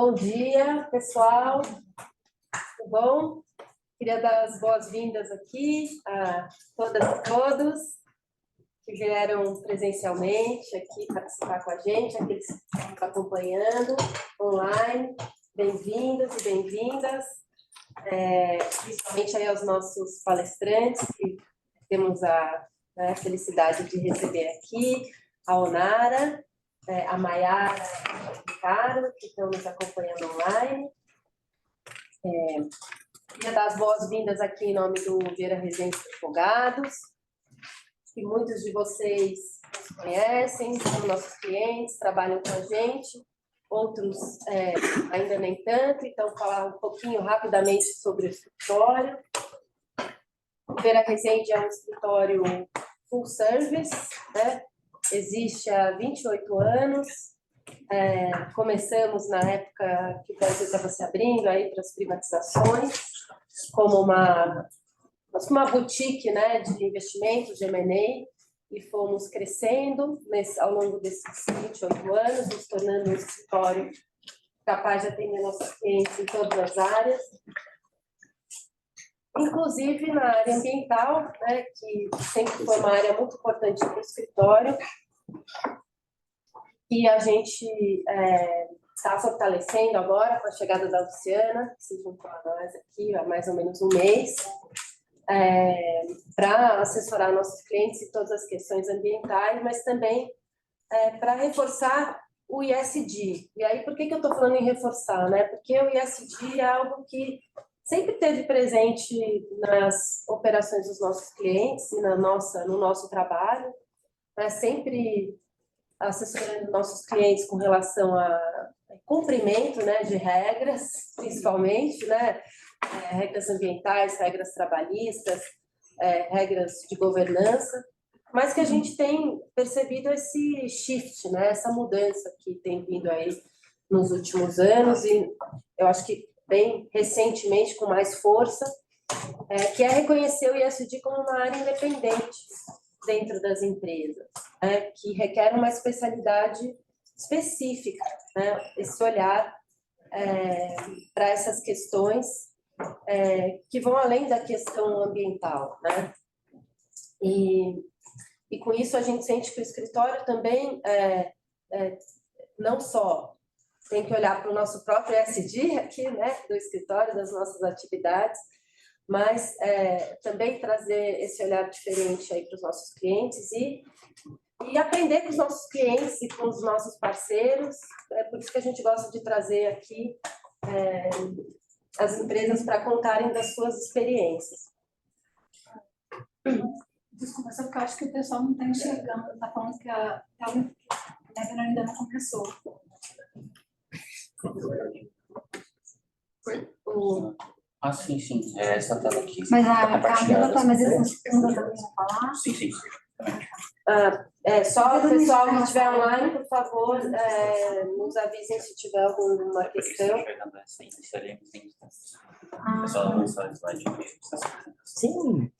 Bom dia, pessoal. Tudo bom? Queria dar as boas-vindas aqui a todas e todos que vieram presencialmente aqui participar com a gente, aqueles que estão acompanhando online. Bem-vindos e bem-vindas, principalmente aí aos nossos palestrantes, que temos a felicidade de receber aqui, a Onara, a Maiara e o Ricardo, que estão nos acompanhando online. Queria dar as boas-vindas aqui em nome do Vieira Residência Advogados, que muitos de vocês nos conhecem, são nossos clientes, trabalham com a gente, outros ainda nem tanto, então falar um pouquinho rapidamente sobre o escritório. O Vieira Residência é um escritório full service, né? Existe há 28 anos, começamos na época que o Brasil estava se abrindo aí para as privatizações, como uma boutique, né, de investimentos, de M&A, e fomos crescendo ao longo desses 28 anos, nos tornando um escritório capaz de atender nossos clientes em todas as áreas, inclusive na área ambiental, né, que sempre foi uma área muito importante para o escritório, e a gente está fortalecendo agora com a chegada da Luciana, que se juntou a nós aqui há mais ou menos um mês, para assessorar nossos clientes em todas as questões ambientais, mas também para reforçar o ISD. E aí, por que eu estou falando em reforçar? Né? Porque o ISD é algo que sempre esteve presente nas operações dos nossos clientes e no nosso trabalho, né? Sempre assessorando nossos clientes com relação a cumprimento, né, de regras, principalmente, né, regras ambientais, regras trabalhistas, regras de governança, mas que a gente tem percebido esse shift, né, essa mudança que tem vindo aí nos últimos anos, e eu acho que bem recentemente com mais força, que é reconhecer o ISD como uma área independente dentro das empresas, né, que requer uma especialidade específica, né, esse olhar para essas questões que vão além da questão ambiental, né? E com isso a gente sente que o escritório também não só tem que olhar para o nosso próprio ESG aqui, né, do escritório, das nossas atividades, mas também trazer esse olhar diferente aí para os nossos clientes e aprender com os nossos clientes e com os nossos parceiros. É por isso que a gente gosta de trazer aqui as empresas para contarem das suas experiências. Desculpa, só porque eu acho que o pessoal não está enxergando, está falando que a webinar ainda não começou. Sim, sim. Essa tela aqui. Mas a Camila está, mas eles não estão falar? Sim, sim. Só o pessoal que estiver online, por favor, nos avisem se tiver alguma questão. Só avançar o slide. Sim.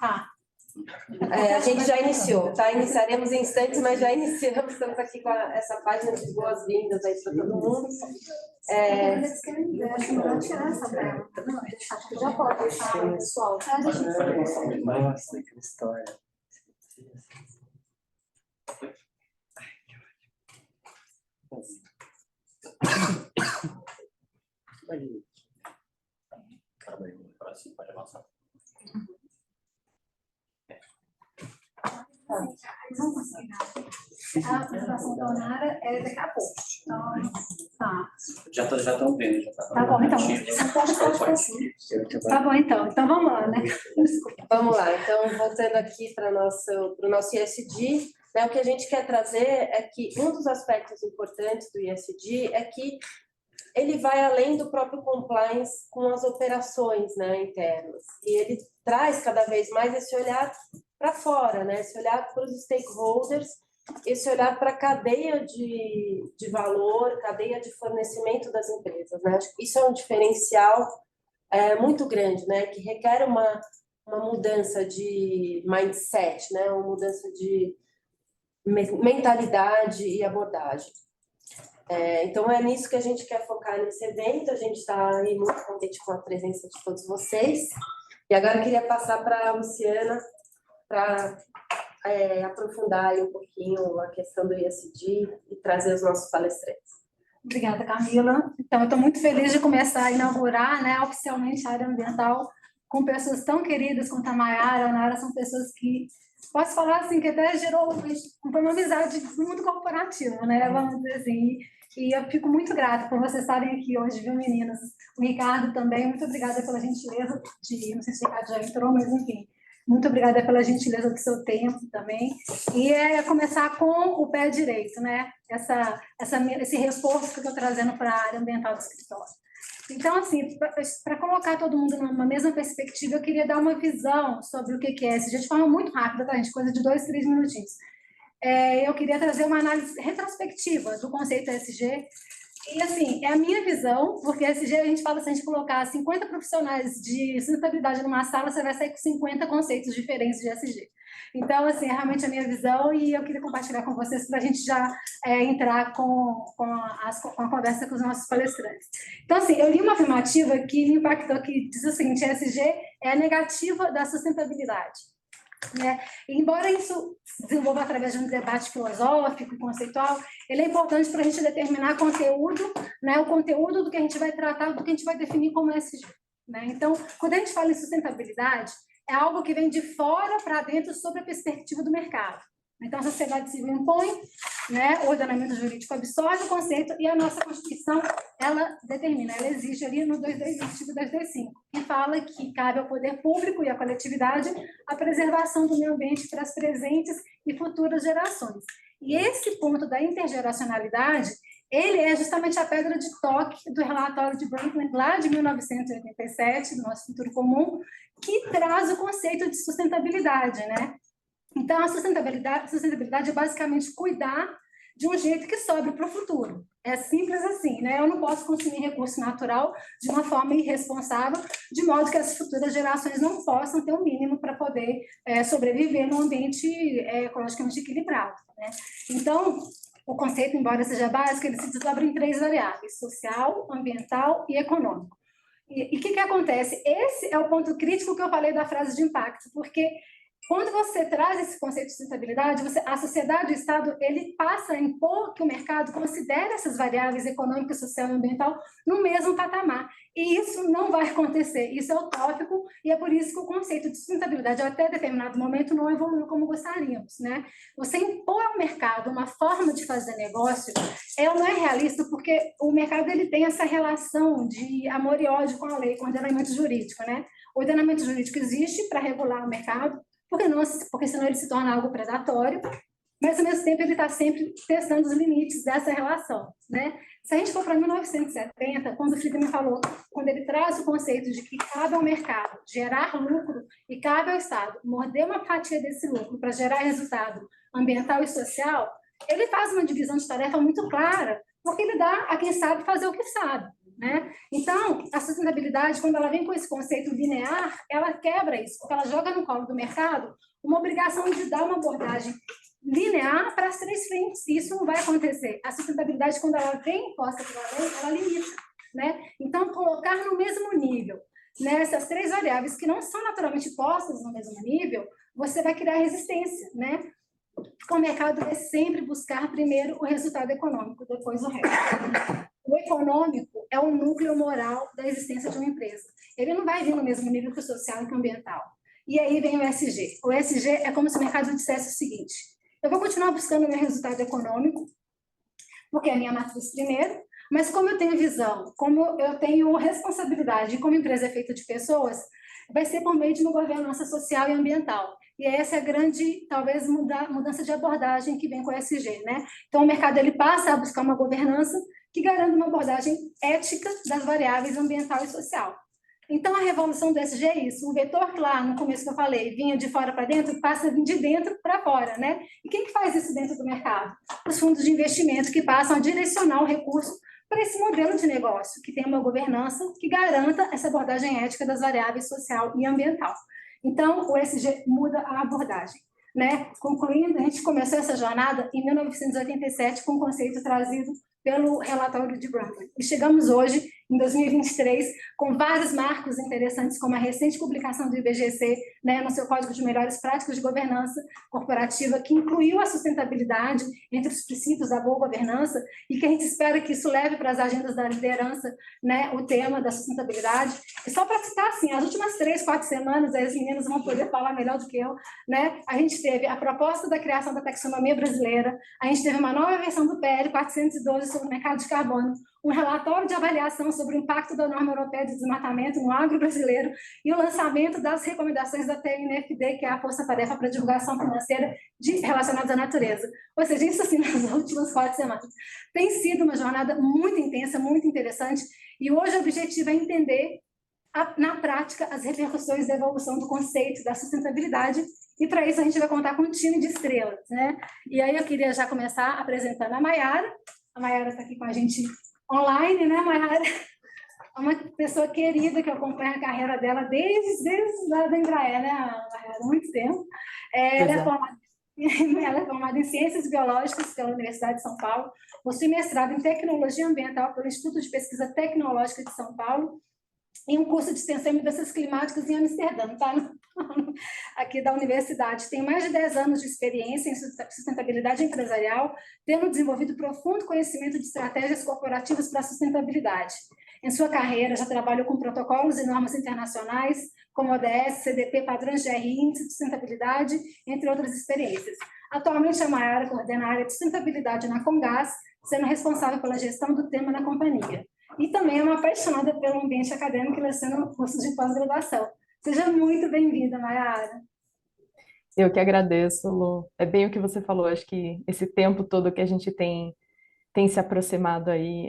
Tá. A gente já iniciou, tá? Iniciaremos em instantes, mas já iniciamos. Estamos aqui com essa página de boas-vindas aí para todo mundo. Eu acho melhor tirar essa tela. Não, acho que já pode deixar o pessoal. Nossa, que história. Pode avançar. Vamos conseguir. A apresentação da Onara é daqui a pouco. Então, tá. Já estão vendo. Já Tá bom, então. Tá bom, então. Então, vamos lá, né? Vamos lá. Então, voltando aqui para o nosso ISD, né, o que a gente quer trazer é que um dos aspectos importantes do ISD é que ele vai além do próprio compliance com as operações, né, internas. E ele traz cada vez mais esse olhar para fora, né, esse olhar para os stakeholders, esse olhar para a cadeia de valor, cadeia de fornecimento das empresas, né? Acho que isso é um diferencial muito grande, né, que requer uma mudança de mindset, né, uma mudança de mentalidade e abordagem. Então, é nisso que a gente quer focar nesse evento. A gente está aí muito contente com a presença de todos vocês. E agora eu queria passar para a Luciana para aprofundar aí um pouquinho a questão do ISD e trazer os nossos palestrantes. Obrigada, Camila. Então, eu estou muito feliz de começar a inaugurar, né, oficialmente a área ambiental com pessoas tão queridas quanto a Mayara. A Nara são pessoas que, posso falar assim, que até gerou uma amizade no mundo corporativo, né, vamos dizer assim. E eu fico muito grata por vocês estarem aqui hoje, viu, meninas? O Ricardo também, muito obrigada pela gentileza de, não sei se o Ricardo já entrou, mas enfim, muito obrigada pela gentileza do seu tempo também. E começar com o pé direito, né? Esse reforço que eu estou trazendo para a área ambiental do escritório. Então, assim, para colocar todo mundo numa mesma perspectiva, eu queria dar uma visão sobre o que é ESG de forma muito rápida, tá, gente? Coisa de 2, 3 minutinhos. Eu queria trazer uma análise retrospectiva do conceito ESG. E, assim, é a minha visão, porque ESG a gente fala, se a gente colocar 50 profissionais de sustentabilidade numa sala, você vai sair com 50 conceitos diferentes de ESG. Então, assim, é realmente a minha visão e eu queria compartilhar com vocês para a gente já entrar com a conversa com os nossos palestrantes. Então, assim, eu li uma afirmativa que me impactou, que diz o seguinte: ESG é a negativa da sustentabilidade. Né? E, embora isso se desenvolva através de um debate filosófico, conceitual, ele é importante para a gente determinar conteúdo, né? O conteúdo do que a gente vai tratar, do que a gente vai definir como ESG. Né? Então, quando a gente fala em sustentabilidade, é algo que vem de fora para dentro sobre a perspectiva do mercado. Então, a sociedade civil impõe, né? O ordenamento jurídico absorve o conceito e a nossa Constituição, ela determina, ela exige ali no 225, artigo 225, que fala que cabe ao poder público e à coletividade a preservação do meio ambiente para as presentes e futuras gerações. E esse ponto da intergeracionalidade, ele é justamente a pedra de toque do relatório de Brundtland, lá de 1987, do nosso Futuro Comum, que traz o conceito de sustentabilidade, né? Então, a sustentabilidade é basicamente cuidar de um jeito que sobre para o futuro. É simples assim, né? Eu não posso consumir recurso natural de uma forma irresponsável, de modo que as futuras gerações não possam ter o mínimo para poder sobreviver num ambiente ecologicamente equilibrado, né? Então, o conceito, embora seja básico, ele se desdobra em 3 variáveis: social, ambiental e econômico. E o que acontece? Esse é o ponto crítico que eu falei da frase de impacto, porque quando você traz esse conceito de sustentabilidade, a sociedade e o Estado, ele passa a impor que o mercado considere essas variáveis econômica, social e ambiental no mesmo patamar. E isso não vai acontecer, isso é utópico, e é por isso que o conceito de sustentabilidade, até determinado momento, não evoluiu como gostaríamos, né? Você impor ao mercado uma forma de fazer negócio, ela não é realista, porque o mercado ele tem essa relação de amor e ódio com a lei, com o ordenamento jurídico, né? O ordenamento jurídico existe para regular o mercado, porque senão ele se torna algo predatório, mas ao mesmo tempo ele está sempre testando os limites dessa relação, né? Se a gente for para 1970, quando o Friedman falou, quando ele traz o conceito de que cabe ao mercado gerar lucro e cabe ao Estado morder uma fatia desse lucro para gerar resultado ambiental e social, ele faz uma divisão de tarefa muito clara, porque ele dá a quem sabe fazer o que sabe. Né? Então, a sustentabilidade, quando ela vem com esse conceito linear, ela quebra isso, porque ela joga no colo do mercado uma obrigação de dar uma abordagem linear para as 3 frentes. Isso não vai acontecer. A sustentabilidade, quando ela vem posta pela lei, ela limita. Né? Então, colocar no mesmo nível, né, essas 3 variáveis que não são naturalmente postas no mesmo nível, você vai criar resistência. Né? O mercado vai sempre buscar primeiro o resultado econômico, depois o resto. O econômico é o núcleo moral da existência de uma empresa. Ele não vai vir no mesmo nível que o social e que o ambiental. E aí vem o ESG. O ESG é como se o mercado dissesse o seguinte: eu vou continuar buscando o meu resultado econômico, porque é a minha matriz primeiro, mas como eu tenho visão, como eu tenho responsabilidade, e como a empresa é feita de pessoas, vai ser por meio de uma governança social e ambiental. E essa é a grande, talvez, mudança de abordagem que vem com o ESG, né? Então, o mercado ele passa a buscar uma governança que garante uma abordagem ética das variáveis ambiental e social. Então, a revolução do ESG é isso. O vetor que lá, no começo que eu falei, vinha de fora para dentro, passa de dentro para fora, né? E quem que faz isso dentro do mercado? Os fundos de investimento que passam a direcionar o recurso para esse modelo de negócio, que tem uma governança que garanta essa abordagem ética das variáveis social e ambiental. Então, o ESG muda a abordagem. Né? Concluindo, a gente começou essa jornada em 1987 com o conceito trazido pelo relatório de Brundtland. E chegamos hoje, em 2023, com vários marcos interessantes, como a recente publicação do IBGC, né, no seu Código de Melhores Práticas de Governança Corporativa, que incluiu a sustentabilidade entre os princípios da boa governança, e que a gente espera que isso leve para as agendas da liderança, né, o tema da sustentabilidade. E só para citar, assim, as últimas 3, 4 semanas, as meninas vão poder falar melhor do que eu, né, a gente teve a proposta da criação da taxonomia brasileira, a gente teve uma nova versão do PL 412 sobre o mercado de carbono, um relatório de avaliação sobre o impacto da norma europeia de desmatamento no agro brasileiro e o lançamento das recomendações da TNFD, que é a Força-Tarefa para Divulgação Financeira relacionadas à natureza. Ou seja, isso assim nas últimas 4 semanas. Tem sido uma jornada muito intensa, muito interessante, e hoje o objetivo é entender na prática as repercussões da evolução do conceito da sustentabilidade, e para isso a gente vai contar com um time de estrelas, né? E aí eu queria já começar apresentando a Mayara. A Mayara está aqui com a gente online, né, Mayara? É uma pessoa querida que acompanha a carreira dela desde lá da Embraer, né, Mayara? Há muito tempo. Ela é formada em Ciências Biológicas pela Universidade de São Paulo, possui mestrado em Tecnologia Ambiental pelo Instituto de Pesquisa Tecnológica de São Paulo, em um curso de extensão em mudanças climáticas em Amsterdã, tá? Aqui da universidade. Tem mais de 10 anos de experiência em sustentabilidade empresarial, tendo desenvolvido profundo conhecimento de estratégias corporativas para a sustentabilidade. Em sua carreira, já trabalhou com protocolos e normas internacionais, como ODS, CDP, padrões de GRI, índice de sustentabilidade, entre outras experiências. Atualmente, a Mayara coordena a área de sustentabilidade na Comgás, sendo responsável pela gestão do tema na companhia. E também é uma apaixonada pelo ambiente acadêmico e leciona cursos de pós-graduação. Seja muito bem-vinda, Mayara. Eu que agradeço, Lu. É bem o que você falou, acho que esse tempo todo que a gente tem se aproximado aí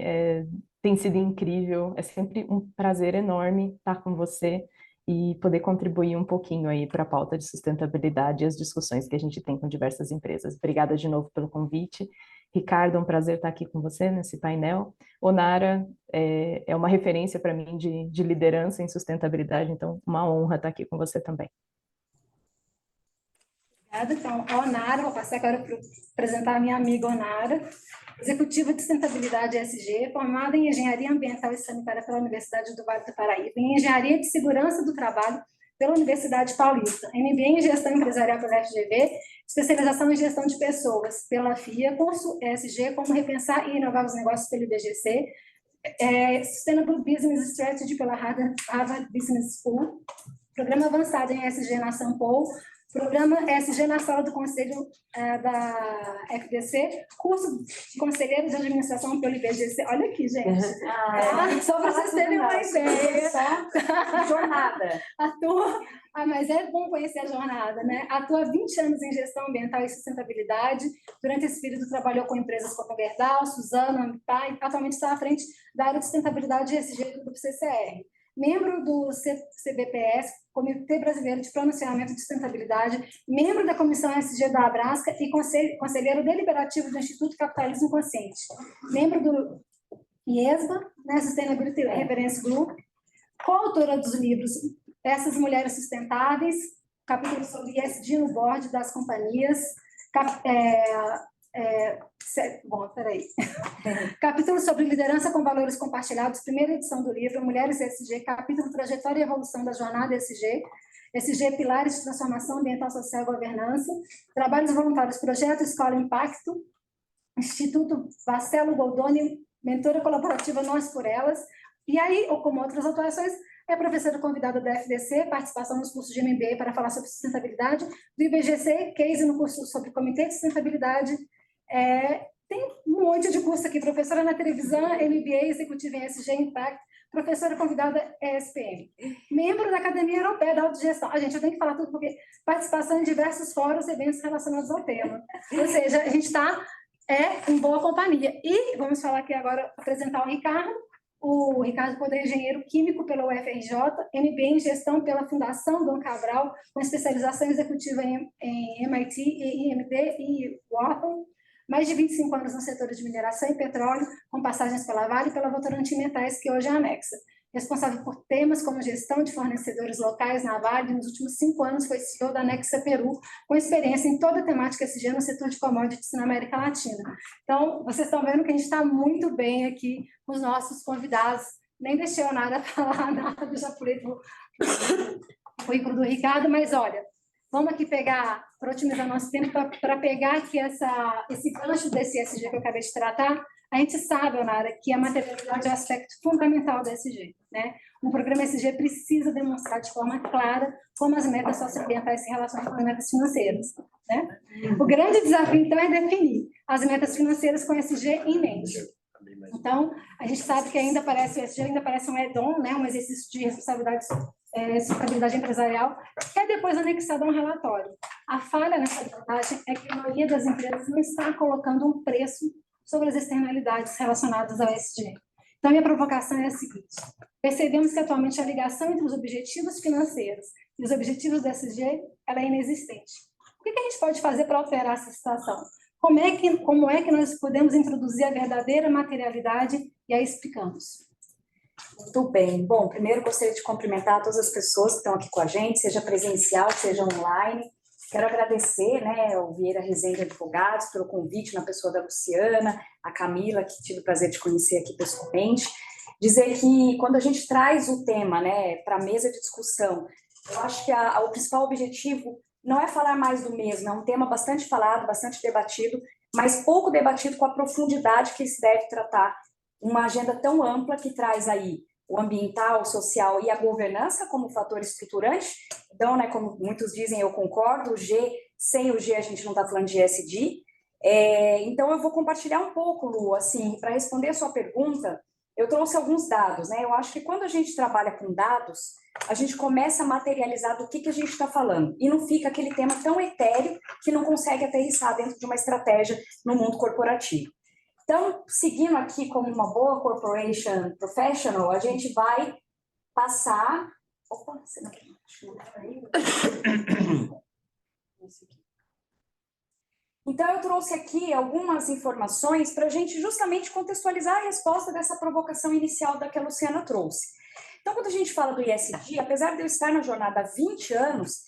tem sido incrível. É sempre um prazer enorme estar com você e poder contribuir um pouquinho aí para a pauta de sustentabilidade e as discussões que a gente tem com diversas empresas. Obrigada de novo pelo convite. Ricardo, é um prazer estar aqui com você nesse painel. Onara é uma referência para mim de liderança em sustentabilidade, então uma honra estar aqui com você também. Obrigada. Então, a Onara, vou passar agora para apresentar a minha amiga Onara, executiva de sustentabilidade ESG, formada em Engenharia Ambiental e Sanitária pela Universidade do Vale do Paraíba, em Engenharia de Segurança do Trabalho pela Universidade Paulista, MBA em Gestão Empresarial pela FGV, especialização em Gestão de Pessoas pela FIA, curso ESG, como repensar e inovar os negócios pelo IBGC, Sustainable Business Strategy pela Harvard Business School, programa avançado em ESG na São Paulo, programa ESG na Sala do Conselho da FDC, curso de Conselheiro de Administração pelo IBGC. Olha aqui, gente. Só para vocês terem uma ideia. Só jornada. Mas é bom conhecer a jornada, né? Atua há 20 anos em gestão ambiental e sustentabilidade. Durante esse período trabalhou com empresas como Gerdau, Suzano, Ambipar, e atualmente está à frente da área de sustentabilidade e ESG do Grupo CCR. Membro do CBPS, Comitê Brasileiro de Pronunciamento de Sustentabilidade, membro da Comissão ESG da Abrasca e conselheiro deliberativo do Instituto Capitalismo Consciente. Membro do IESBA, né, Sustainability Reference Group, coautora dos livros Essas Mulheres Sustentáveis, capítulo sobre ESG no board das companhias, capítulo sobre liderança com valores compartilhados, primeira edição do livro Mulheres ESG, capítulo Trajetória e Evolução da Jornada ESG, ESG Pilares de Transformação Ambiental, Social e Governança, trabalhos voluntários, Projeto Escola Impacto, Instituto Marcelo Goldoni, mentora colaborativa Nós por Elas, e aí, ou como outras atuações, é professora convidada da FDC, participação nos cursos de MBA para falar sobre sustentabilidade, do IBGC, case no curso sobre Comitê de Sustentabilidade. Tem um monte de curso aqui, professora na televisão, MBA, executiva em ESG Impact, professora convidada ESPM, membro da Academia Europeia da Autogestão. Gente, eu tenho que falar tudo porque participação em diversos fóruns e eventos relacionados ao tema. Ou seja, a gente está em boa companhia. E vamos falar aqui agora, apresentar o Ricardo. O Ricardo Poder é engenheiro químico pela UFRJ, MBA em gestão pela Fundação Dom Cabral, com especialização executiva em MIT, IMD e Wharton, mais de 25 anos no setor de mineração e petróleo, com passagens pela Vale e pela Votorantim Metais, que hoje é anexa. responsável por temas como gestão de fornecedores locais na Vale, nos últimos 5 anos foi CEO da Nexa Peru, com experiência em toda a temática SG no setor de commodities na América Latina. Então, vocês estão vendo que a gente está muito bem aqui com os nossos convidados. Nem deixei o Nara falar nada, já falei para o currículo do Ricardo, mas olha, vamos aqui pegar, para otimizar nosso tempo, para pegar aqui esse gancho desse ESG que eu acabei de tratar. A gente sabe, Nara, que a materialidade é um aspecto fundamental do ESG, né? Um programa ESG precisa demonstrar de forma clara como as metas socioambientais se relacionam com as metas financeiras, né? O grande desafio, então, é definir as metas financeiras com ESG em mente. Então, a gente sabe que ainda parece, o ESG ainda parece um add-on, né? Um exercício de sustentabilidade empresarial, que é depois anexado a um relatório. A falha nessa abordagem é que a maioria das empresas não está colocando um preço sobre as externalidades relacionadas ao ESG. Então, minha provocação é a seguinte: percebemos que atualmente a ligação entre os objetivos financeiros e os objetivos do ESG ela é inexistente. O que a gente pode fazer para alterar essa situação? Como é que nós podemos introduzir a verdadeira materialidade? E aí explicamos. Muito bem. Bom, primeiro gostaria de cumprimentar todas as pessoas que estão aqui com a gente, seja presencial, seja online. Quero agradecer, né, ao Vieira Rezende Advogados pelo convite, na pessoa da Luciana, a Camila, que tive o prazer de conhecer aqui pessoalmente. Dizer que quando a gente traz o tema, né, para a mesa de discussão, eu acho que o principal objetivo não é falar mais do mesmo, é um tema bastante falado, bastante debatido, mas pouco debatido com a profundidade que se deve tratar uma agenda tão ampla que traz aí o ambiental, o social e a governança como fator estruturante. Então, né, como muitos dizem, eu concordo, o G, sem o G a gente não está falando de ESG. Então, eu vou compartilhar um pouco, Lu, assim, para responder a sua pergunta, eu trouxe alguns dados, né? Eu acho que quando a gente trabalha com dados, a gente começa a materializar do que a gente está falando, e não fica aquele tema tão etéreo que não consegue aterrissar dentro de uma estratégia no mundo corporativo. Então, seguindo aqui como uma boa corporation professional, a gente vai passar... Opa, você não quer? Então, eu trouxe aqui algumas informações para a gente justamente contextualizar a resposta dessa provocação inicial da que a Luciana trouxe. Então, quando a gente fala do ISD, apesar de eu estar na jornada há 20 anos,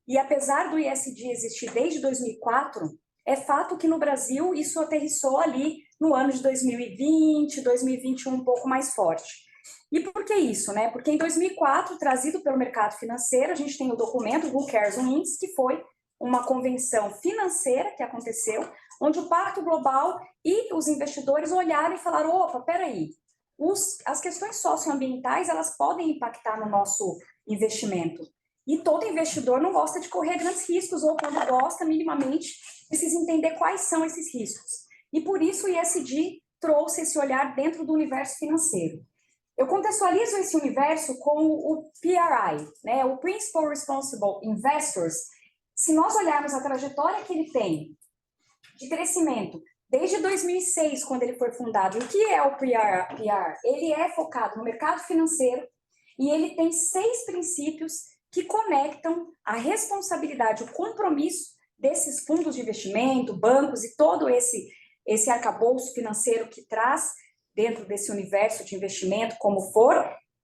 e apesar do ISD existir desde 2004, é fato que no Brasil isso aterrissou ali no ano de 2020, 2021 um pouco mais forte. E por que isso, né? Porque em 2004, trazido pelo mercado financeiro, a gente tem o documento Who Cares Wins, que foi uma convenção financeira que aconteceu, onde o Pacto Global e os investidores olharam e falaram: opa, peraí, as questões socioambientais, elas podem impactar no nosso investimento. E todo investidor não gosta de correr grandes riscos, ou quando gosta, minimamente, precisa entender quais são esses riscos. E por isso o ESG trouxe esse olhar dentro do universo financeiro. Eu contextualizo esse universo com o PRI, né, o Principal Responsible Investors. Se nós olharmos a trajetória que ele tem de crescimento, desde 2006, quando ele foi fundado, o que é o PR? Ele é focado no mercado financeiro e ele tem 6 princípios que conectam a responsabilidade, o compromisso desses fundos de investimento, bancos e todo esse arcabouço financeiro que traz dentro desse universo de investimento, como for,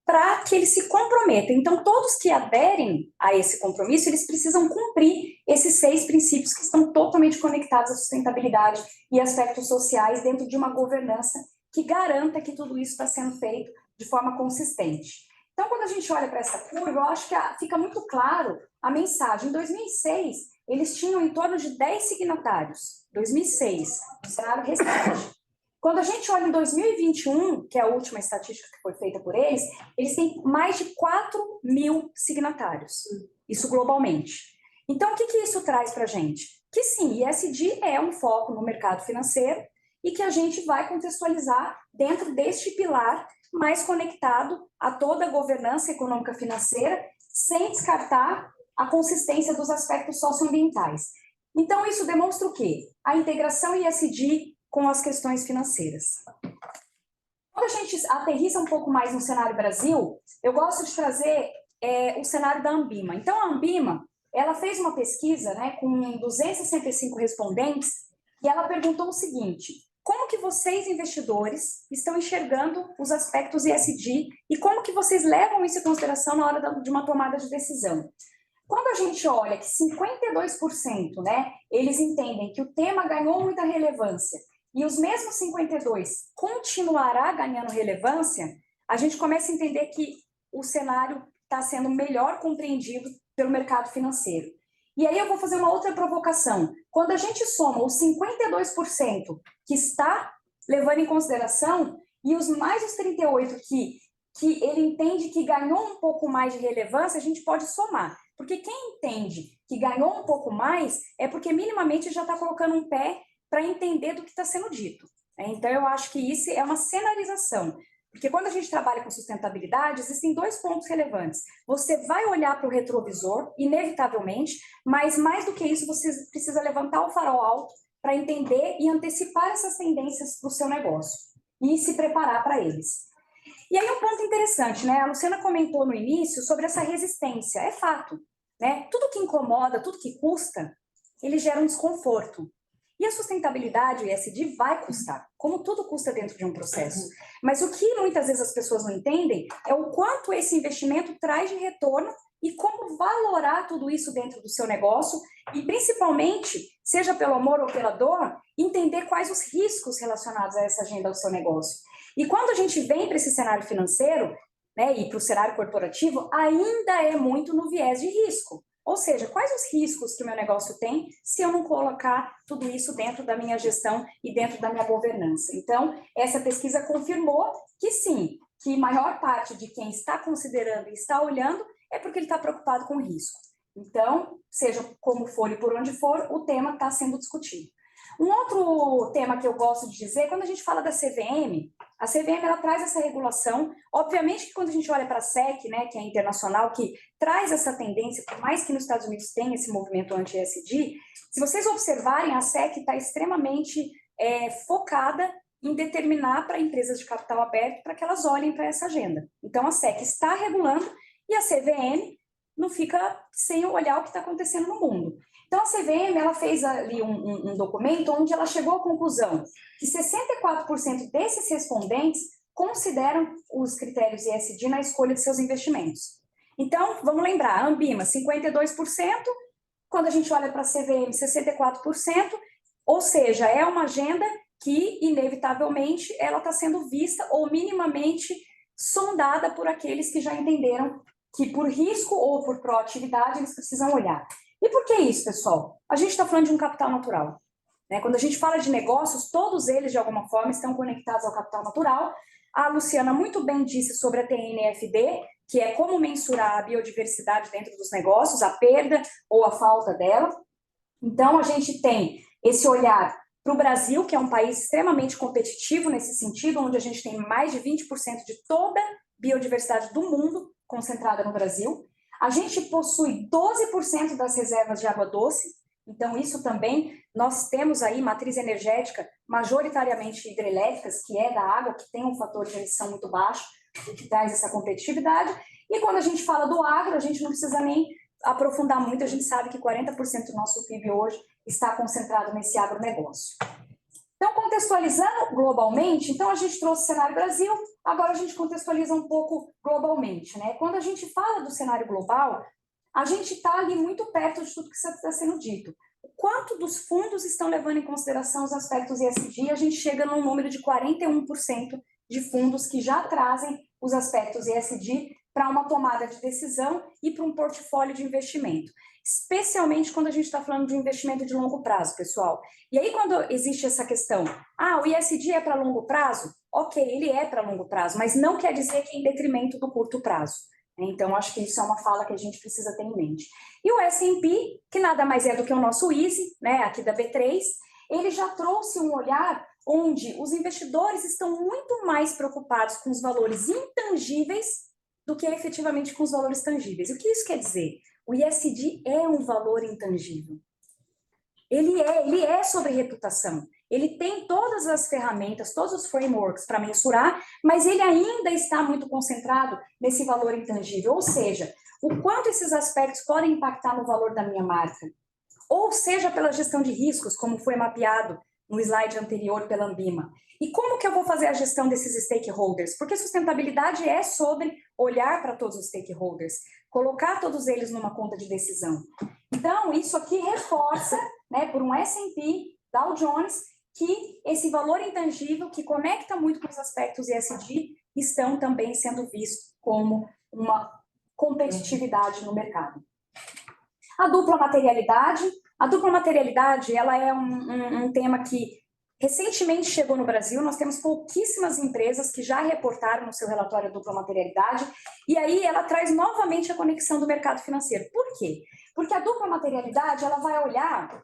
para que eles se comprometam. Então, todos que aderem a esse compromisso, eles precisam cumprir esses 6 princípios que estão totalmente conectados à sustentabilidade e aspectos sociais dentro de uma governança que garanta que tudo isso está sendo feito de forma consistente. Então, quando a gente olha para essa curva, eu acho que fica muito claro a mensagem. Em 2006, eles tinham em torno de 10 signatários. 2006, um cenário recente. Quando a gente olha em 2021, que é a última estatística que foi feita por eles têm mais de 4 mil signatários, isso globalmente. Então, o que isso traz para a gente? Que sim, ESG é um foco no mercado financeiro e que a gente vai contextualizar dentro deste pilar mais conectado a toda a governança econômica financeira, sem descartar a consistência dos aspectos socioambientais. Então, isso demonstra o quê? A integração ESG com as questões financeiras. Quando a gente aterrissa um pouco mais no cenário Brasil, eu gosto de trazer o cenário da Ambima. Então, a Ambima, ela fez uma pesquisa, né, com 265 respondentes, e ela perguntou o seguinte: como que vocês, investidores, estão enxergando os aspectos ESG e como que vocês levam isso em consideração na hora de uma tomada de decisão. Quando a gente olha que 52%, né, eles entendem que o tema ganhou muita relevância e os mesmos 52% continuará ganhando relevância, a gente começa a entender que o cenário está sendo melhor compreendido pelo mercado financeiro. E aí eu vou fazer uma outra provocação. Quando a gente soma os 52% que está levando em consideração e os mais os 38% que ele entende que ganhou um pouco mais de relevância, a gente pode somar. Porque quem entende que ganhou um pouco mais é porque minimamente já está colocando um pé para entender do que está sendo dito. Então eu acho que isso é uma cenarização. Porque quando a gente trabalha com sustentabilidade, existem 2 pontos relevantes. Você vai olhar para o retrovisor, inevitavelmente, mas mais do que isso, você precisa levantar o farol alto para entender e antecipar essas tendências para o seu negócio e se preparar para eles. E aí um ponto interessante, né? A Luciana comentou no início sobre essa resistência. É fato, né? Tudo que incomoda, tudo que custa, ele gera um desconforto. E a sustentabilidade, o ESG, vai custar, como tudo custa dentro de um processo. Mas o que muitas vezes as pessoas não entendem é o quanto esse investimento traz de retorno e como valorar tudo isso dentro do seu negócio e, principalmente, seja pelo amor ou pela dor, entender quais os riscos relacionados a essa agenda do seu negócio. E quando a gente vem para esse cenário financeiro, né, e para o cenário corporativo, ainda é muito no viés de risco. Ou seja, quais os riscos que o meu negócio tem se eu não colocar tudo isso dentro da minha gestão e dentro da minha governança? Então, essa pesquisa confirmou que sim, que a maior parte de quem está considerando e está olhando é porque ele está preocupado com o risco. Então, seja como for e por onde for, o tema está sendo discutido. Um outro tema que eu gosto de dizer, quando a gente fala da CVM, a CVM ela traz essa regulação, obviamente que quando a gente olha para a SEC, né, que é internacional, que traz essa tendência, por mais que nos Estados Unidos tenha esse movimento anti-ESG, se vocês observarem, a SEC está extremamente focada em determinar para empresas de capital aberto para que elas olhem para essa agenda. Então, a SEC está regulando e a CVM não fica sem olhar o que está acontecendo no mundo. Então, a CVM ela fez ali um documento onde ela chegou à conclusão que 64% desses respondentes consideram os critérios ESG na escolha de seus investimentos. Então, vamos lembrar, a Ambima, 52%, quando a gente olha para a CVM, 64%, ou seja, é uma agenda que, inevitavelmente, ela está sendo vista ou minimamente sondada por aqueles que já entenderam que, por risco ou por proatividade, eles precisam olhar. E por que isso, pessoal? A gente está falando de um capital natural. Né? Quando a gente fala de negócios, todos eles, de alguma forma, estão conectados ao capital natural. A Luciana muito bem disse sobre a TNFD, que é como mensurar a biodiversidade dentro dos negócios, a perda ou a falta dela. Então, a gente tem esse olhar para o Brasil, que é um país extremamente competitivo nesse sentido, onde a gente tem mais de 20% de toda a biodiversidade do mundo concentrada no Brasil. A gente possui 12% das reservas de água doce, então isso também, nós temos aí matriz energética majoritariamente hidrelétricas, que é da água, que tem um fator de emissão muito baixo, o que traz essa competitividade. E quando a gente fala do agro, a gente não precisa nem aprofundar muito, a gente sabe que 40% do nosso PIB hoje está concentrado nesse agronegócio. Então, contextualizando globalmente, então a gente trouxe o cenário Brasil, agora a gente contextualiza um pouco globalmente, né? Quando a gente fala do cenário global, a gente está ali muito perto de tudo que está sendo dito. O quanto dos fundos estão levando em consideração os aspectos ESG, a gente chega num número de 41% de fundos que já trazem os aspectos ESG para uma tomada de decisão e para um portfólio de investimento. Especialmente quando a gente está falando de um investimento de longo prazo, pessoal. E aí, quando existe essa questão, o ESG é para longo prazo? Ok, ele é para longo prazo, mas não quer dizer que é em detrimento do curto prazo. Então, acho que isso é uma fala que a gente precisa ter em mente. E o S&P, que nada mais é do que o nosso Easy, né, aqui da B3, ele já trouxe um olhar onde os investidores estão muito mais preocupados com os valores intangíveis do que efetivamente com os valores tangíveis. O que isso quer dizer? O ESG é um valor intangível. Ele é sobre reputação. Ele tem todas as ferramentas, todos os frameworks para mensurar, mas ele ainda está muito concentrado nesse valor intangível. Ou seja, o quanto esses aspectos podem impactar no valor da minha marca. Ou seja, pela gestão de riscos, como foi mapeado no slide anterior pela Ambima. E como que eu vou fazer a gestão desses stakeholders? Porque sustentabilidade é sobre olhar para todos os stakeholders, colocar todos eles numa conta de decisão. Então, isso aqui reforça, né, por um S&P, Dow Jones, que esse valor intangível, que conecta muito com os aspectos ESG, estão também sendo vistos como uma competitividade no mercado. A dupla materialidade, ela é um tema que recentemente chegou no Brasil. Nós temos pouquíssimas empresas que já reportaram no seu relatório a dupla materialidade, e aí ela traz novamente a conexão do mercado financeiro. Por quê? Porque a dupla materialidade, ela vai olhar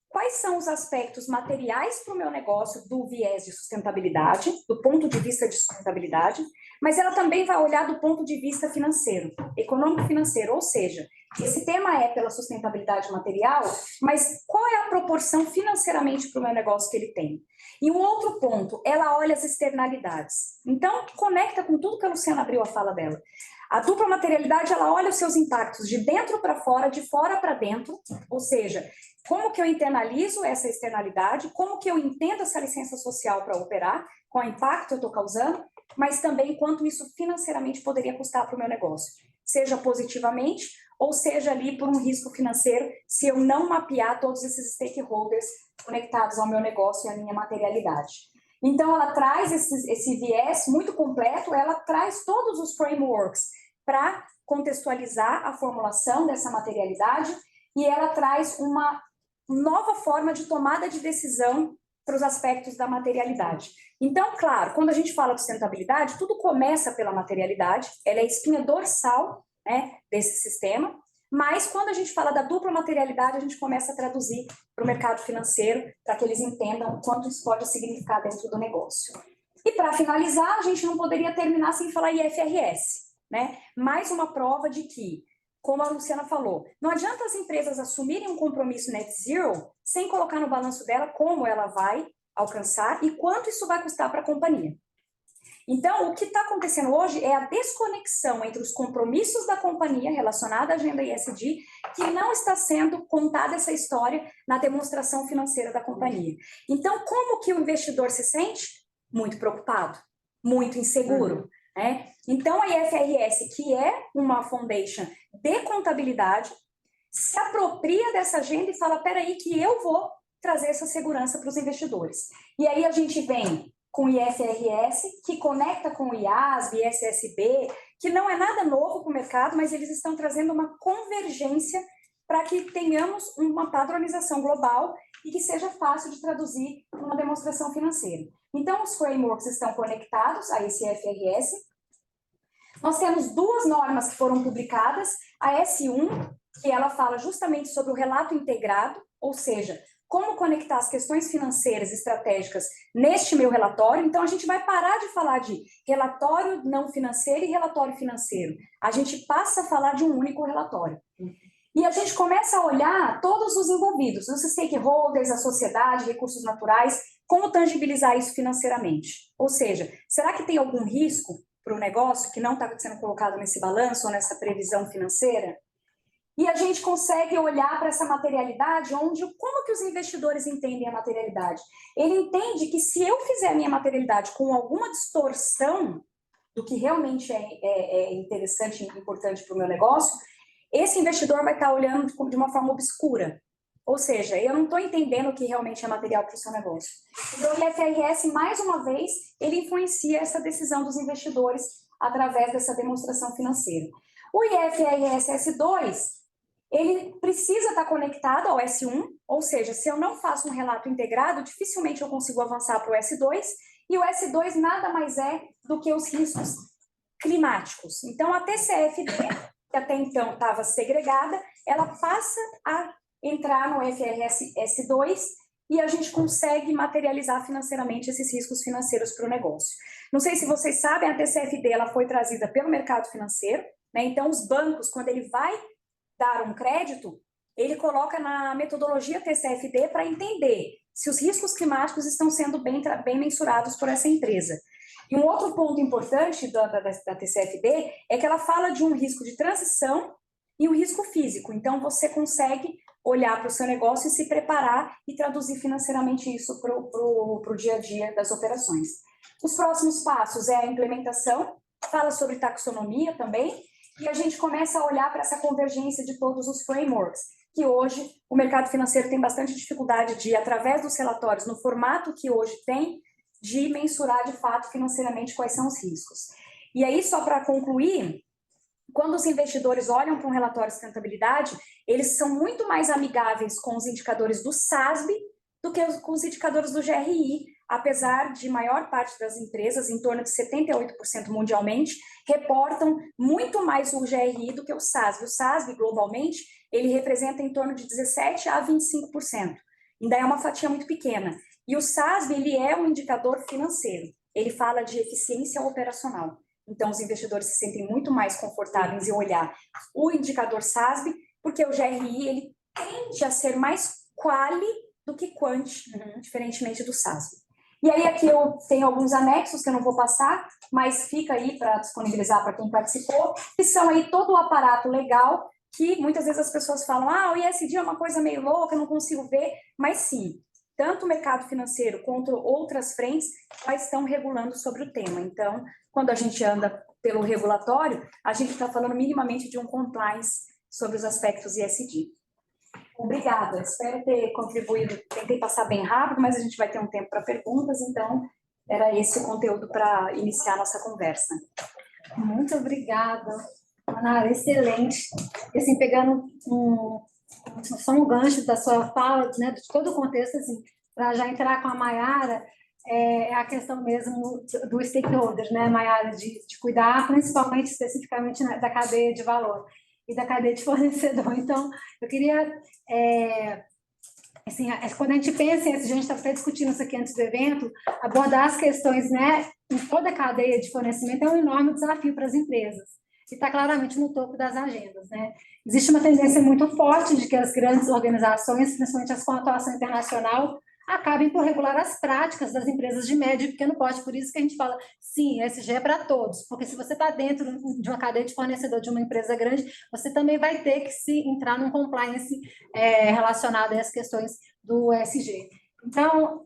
quais são os aspectos materiais para o meu negócio do viés de sustentabilidade, do ponto de vista de sustentabilidade, mas ela também vai olhar do ponto de vista financeiro, econômico-financeiro, ou seja, esse tema é pela sustentabilidade material, mas qual é a proporção financeiramente para o meu negócio que ele tem? E um outro ponto, ela olha as externalidades. Então, conecta com tudo que a Luciana abriu a fala dela. A dupla materialidade, ela olha os seus impactos de dentro para fora, de fora para dentro, ou seja, como que eu internalizo essa externalidade, como que eu entendo essa licença social para operar, qual impacto eu estou causando, mas também quanto isso financeiramente poderia custar para o meu negócio, seja positivamente ou seja ali por um risco financeiro, se eu não mapear todos esses stakeholders conectados ao meu negócio e à minha materialidade. Então, ela traz esse viés muito completo, ela traz todos os frameworks para contextualizar a formulação dessa materialidade e ela traz uma nova forma de tomada de decisão para os aspectos da materialidade. Então, claro, quando a gente fala de sustentabilidade, tudo começa pela materialidade, ela é a espinha dorsal, né, desse sistema, mas quando a gente fala da dupla materialidade, a gente começa a traduzir para o mercado financeiro, para que eles entendam o quanto isso pode significar dentro do negócio. E para finalizar, a gente não poderia terminar sem falar IFRS, né? Mais uma prova de que, como a Luciana falou, não adianta as empresas assumirem um compromisso net zero sem colocar no balanço dela como ela vai alcançar e quanto isso vai custar para a companhia. Então, o que está acontecendo hoje é a desconexão entre os compromissos da companhia relacionada à agenda ESG, que não está sendo contada essa história na demonstração financeira da companhia. Então, como que o investidor se sente? Muito preocupado, muito inseguro. Né? Então, a IFRS, que é uma foundation de contabilidade, se apropria dessa agenda e fala, peraí, que eu vou trazer essa segurança para os investidores. E aí a gente vem com o IFRS, que conecta com o IASB, ISSB, que não é nada novo para o mercado, mas eles estão trazendo uma convergência para que tenhamos uma padronização global e que seja fácil de traduzir numa demonstração financeira. Então, os frameworks estão conectados a esse IFRS. Nós temos duas normas que foram publicadas, a S1, que ela fala justamente sobre o relato integrado, ou seja, como conectar as questões financeiras estratégicas neste meu relatório. Então, a gente vai parar de falar de relatório não financeiro e relatório financeiro. A gente passa a falar de um único relatório. E a gente começa a olhar todos os envolvidos, os stakeholders, a sociedade, recursos naturais, como tangibilizar isso financeiramente. Ou seja, será que tem algum risco para o negócio que não está sendo colocado nesse balanço ou nessa previsão financeira? E a gente consegue olhar para essa materialidade, como que os investidores entendem a materialidade? Ele entende que se eu fizer a minha materialidade com alguma distorção do que realmente é interessante e importante para o meu negócio, esse investidor vai estar olhando de uma forma obscura. Ou seja, eu não estou entendendo o que realmente é material para o seu negócio. Então, o IFRS, mais uma vez, ele influencia essa decisão dos investidores através dessa demonstração financeira. O IFRS S2, ele precisa estar conectado ao S1, ou seja, se eu não faço um relato integrado, dificilmente eu consigo avançar para o S2, e o S2 nada mais é do que os riscos climáticos. Então, a TCFD, que até então estava segregada, ela passa a entrar no IFRS S2 e a gente consegue materializar financeiramente esses riscos financeiros para o negócio. Não sei se vocês sabem, a TCFD ela foi trazida pelo mercado financeiro, né? Então, os bancos, quando ele vai dar um crédito, ele coloca na metodologia TCFD para entender se os riscos climáticos estão sendo bem mensurados por essa empresa. E um outro ponto importante da TCFD é que ela fala de um risco de transição e um risco físico. Então, você consegue olhar para o seu negócio e se preparar e traduzir financeiramente isso para o dia a dia das operações. Os próximos passos é a implementação, fala sobre taxonomia também, e a gente começa a olhar para essa convergência de todos os frameworks, que hoje o mercado financeiro tem bastante dificuldade de, através dos relatórios, no formato que hoje tem, de mensurar de fato financeiramente quais são os riscos. E aí, só para concluir, quando os investidores olham para um relatório de sustentabilidade, eles são muito mais amigáveis com os indicadores do SASB do que com os indicadores do GRI, apesar de maior parte das empresas, em torno de 78% mundialmente, reportam muito mais o GRI do que o SASB. O SASB, globalmente, ele representa em torno de 17% a 25%. Ainda é uma fatia muito pequena. E o SASB, ele é um indicador financeiro. Ele fala de eficiência operacional. Então, os investidores se sentem muito mais confortáveis em olhar o indicador SASB, porque o GRI, ele tende a ser mais quali do que quanti, diferentemente do SASB. E aí aqui eu tenho alguns anexos que eu não vou passar, mas fica aí para disponibilizar para quem participou, que são aí todo o aparato legal, que muitas vezes as pessoas falam, o ESG é uma coisa meio louca, eu não consigo ver, mas sim, tanto o mercado financeiro quanto outras frentes já estão regulando sobre o tema. Então, quando a gente anda pelo regulatório, a gente está falando minimamente de um compliance sobre os aspectos ESG. Obrigada, espero ter contribuído, tentei passar bem rápido, mas a gente vai ter um tempo para perguntas, então era esse o conteúdo para iniciar a nossa conversa. Muito obrigada, Manara, excelente. E assim, pegando só um gancho da sua fala, né, de todo o contexto, assim, para já entrar com a Maiara, é a questão mesmo do stakeholder, né, Maiara, de cuidar principalmente, especificamente da cadeia de valor e da cadeia de fornecedor. Então, eu queria, assim, quando a gente pensa em, a gente está até discutindo isso aqui antes do evento, abordar as questões, né, em toda a cadeia de fornecimento é um enorme desafio para as empresas, e está claramente no topo das agendas, né? Existe uma tendência muito forte de que as grandes organizações, principalmente as com atuação internacional, acabem por regular as práticas das empresas de médio e pequeno porte. Por isso que a gente fala, sim, ESG é para todos, porque se você está dentro de uma cadeia de fornecedor de uma empresa grande, você também vai ter que se entrar num compliance relacionado às questões do ESG. Então,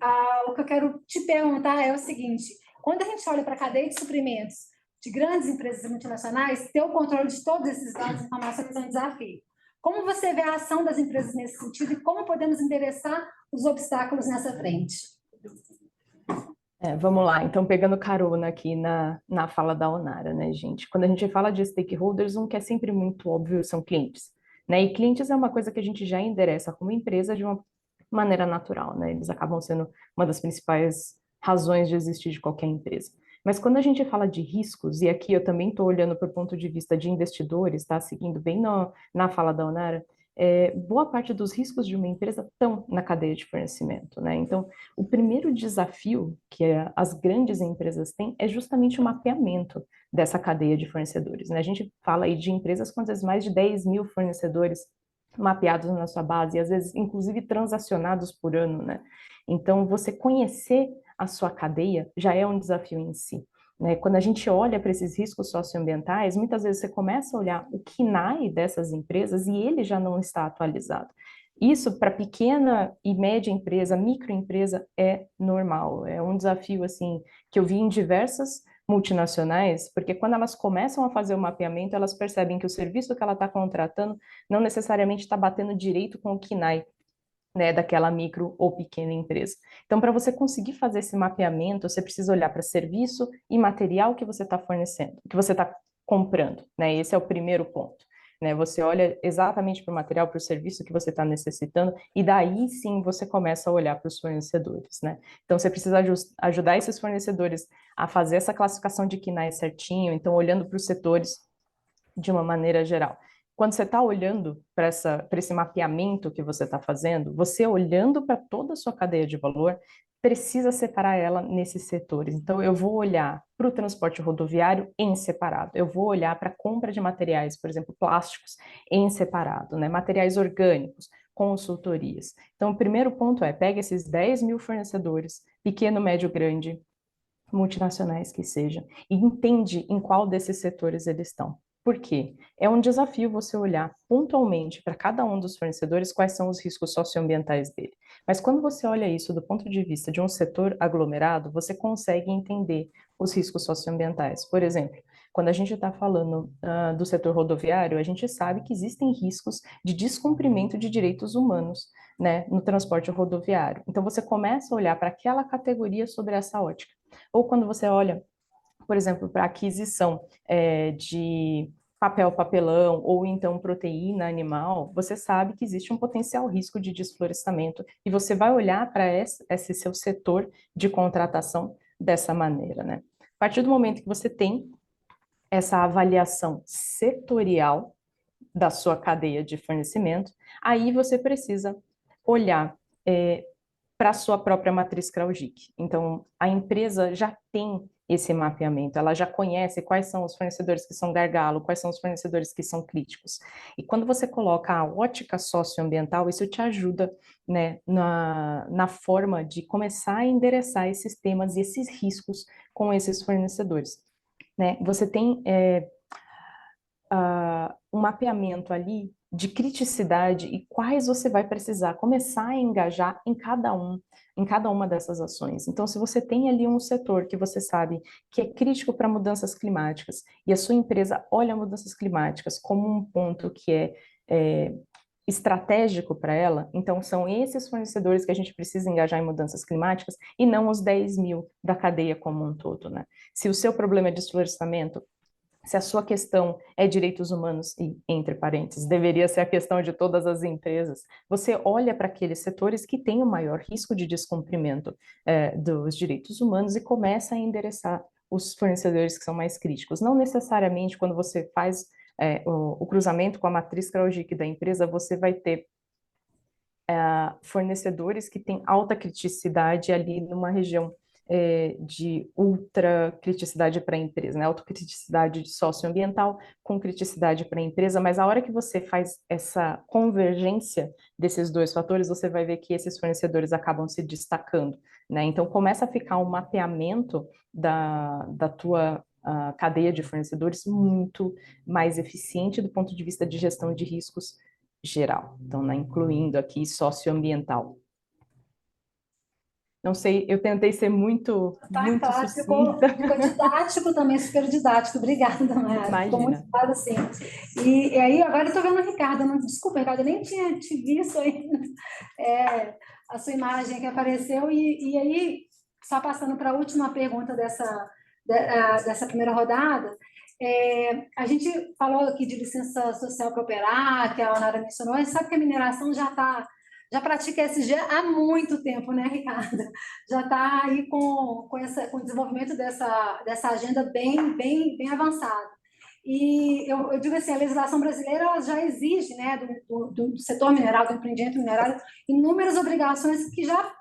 o que eu quero te perguntar é o seguinte, quando a gente olha para a cadeia de suprimentos de grandes empresas multinacionais, ter o controle de todos esses dados e informações é um desafio. Como você vê a ação das empresas nesse sentido e como podemos endereçar os obstáculos nessa frente? Vamos lá, então pegando carona aqui na fala da Onara, né, gente? Quando a gente fala de stakeholders, um que é sempre muito óbvio são clientes, né? E clientes é uma coisa que a gente já endereça como empresa de uma maneira natural, né? Eles acabam sendo uma das principais razões de existir de qualquer empresa. Mas quando a gente fala de riscos, e aqui eu também estou olhando para o ponto de vista de investidores, tá? Seguindo bem na fala da Onara, boa parte dos riscos de uma empresa estão na cadeia de fornecimento, né? Então, o primeiro desafio que as grandes empresas têm é justamente o mapeamento dessa cadeia de fornecedores, né? A gente fala aí de empresas com às vezes mais de 10 mil fornecedores mapeados na sua base, e às vezes, inclusive, transacionados por ano, né? Então, você conhecer a sua cadeia já é um desafio em si, né? Quando a gente olha para esses riscos socioambientais, muitas vezes você começa a olhar o KNAI dessas empresas e ele já não está atualizado. Isso para pequena e média empresa, microempresa, é normal. É um desafio assim que eu vi em diversas multinacionais, porque quando elas começam a fazer o mapeamento, elas percebem que o serviço que ela está contratando não necessariamente está batendo direito com o KNAI, né, daquela micro ou pequena empresa. Então, para você conseguir fazer esse mapeamento, você precisa olhar para serviço e material que você está fornecendo, que você está comprando, né? Esse é o primeiro ponto, né? Você olha exatamente para o material, para o serviço que você está necessitando, e daí sim você começa a olhar para os fornecedores, né? Então, você precisa ajudar esses fornecedores a fazer essa classificação de KNAI certinho, então, olhando para os setores de uma maneira geral. Quando você está olhando para esse mapeamento que você está fazendo, você olhando para toda a sua cadeia de valor, precisa separar ela nesses setores. Então, eu vou olhar para o transporte rodoviário em separado, eu vou olhar para a compra de materiais, por exemplo, plásticos, em separado, né? Materiais orgânicos, consultorias. Então, o primeiro ponto pega esses 10 mil fornecedores, pequeno, médio, grande, multinacionais que sejam, e entende em qual desses setores eles estão. Por quê? É um desafio você olhar pontualmente para cada um dos fornecedores quais são os riscos socioambientais dele. Mas quando você olha isso do ponto de vista de um setor aglomerado, você consegue entender os riscos socioambientais. Por exemplo, quando a gente está falando do setor rodoviário, a gente sabe que existem riscos de descumprimento de direitos humanos, né, no transporte rodoviário. Então, você começa a olhar para aquela categoria sobre essa ótica. Ou quando você olha, por exemplo, para aquisição de papelão ou então proteína animal, você sabe que existe um potencial risco de desflorestamento e você vai olhar para esse seu setor de contratação dessa maneira, né? A partir do momento que você tem essa avaliação setorial da sua cadeia de fornecimento, aí você precisa olhar para a sua própria matriz Kraujic. Então, a empresa já tem esse mapeamento, ela já conhece quais são os fornecedores que são gargalo, quais são os fornecedores que são críticos. E quando você coloca a ótica socioambiental, isso te ajuda, né, na forma de começar a endereçar esses temas e esses riscos com esses fornecedores, né? Você tem um mapeamento ali de criticidade e quais você vai precisar começar a engajar em cada uma dessas ações. Então, se você tem ali um setor que você sabe que é crítico para mudanças climáticas e a sua empresa olha mudanças climáticas como um ponto que é estratégico para ela, então são esses fornecedores que a gente precisa engajar em mudanças climáticas e não os 10 mil da cadeia como um todo, né? Se o seu problema é desflorestamento, se a sua questão é direitos humanos, e, entre parênteses, deveria ser a questão de todas as empresas, você olha para aqueles setores que têm o maior risco de descumprimento dos direitos humanos e começa a endereçar os fornecedores que são mais críticos. Não necessariamente quando você faz o cruzamento com a matriz Kraujic da empresa, você vai ter fornecedores que têm alta criticidade ali numa região de ultra criticidade para a empresa, né? Alta criticidade socioambiental com criticidade para a empresa, mas a hora que você faz essa convergência desses dois fatores, você vai ver que esses fornecedores acabam se destacando, né? Então começa a ficar um mapeamento da tua cadeia de fornecedores muito mais eficiente do ponto de vista de gestão de riscos geral, então, né, incluindo aqui socioambiental. Não sei, eu tentei ser muito Tá claro, sucinta. ficou didático também, super didático. Obrigada, Mayara. Ficou muito Imagina. claro, sim. E aí, agora eu estou vendo o Ricardo. Não, desculpa, Ricardo, eu nem tinha te visto ainda. A sua imagem que apareceu. E aí, só passando para a última pergunta dessa primeira rodada, a gente falou aqui de licença social para operar, que a Onara mencionou. A gente sabe que a mineração já pratica ESG há muito tempo, né, Ricardo? Já está aí com o desenvolvimento dessa agenda bem avançada. E eu digo assim, a legislação brasileira ela já exige, né, do setor mineral, do empreendimento minerário, inúmeras obrigações que já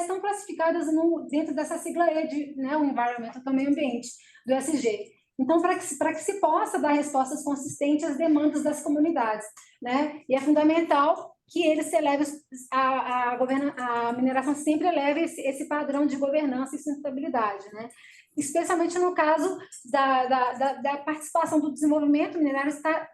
estão classificadas dentro dessa sigla E né, o Environmental, o meio ambiente, do ESG. Então, para que se possa dar respostas consistentes às demandas das comunidades, né? E é fundamental que ele se eleve, a mineração sempre eleve esse padrão de governança e sustentabilidade, né? Especialmente no caso da participação do desenvolvimento minerário está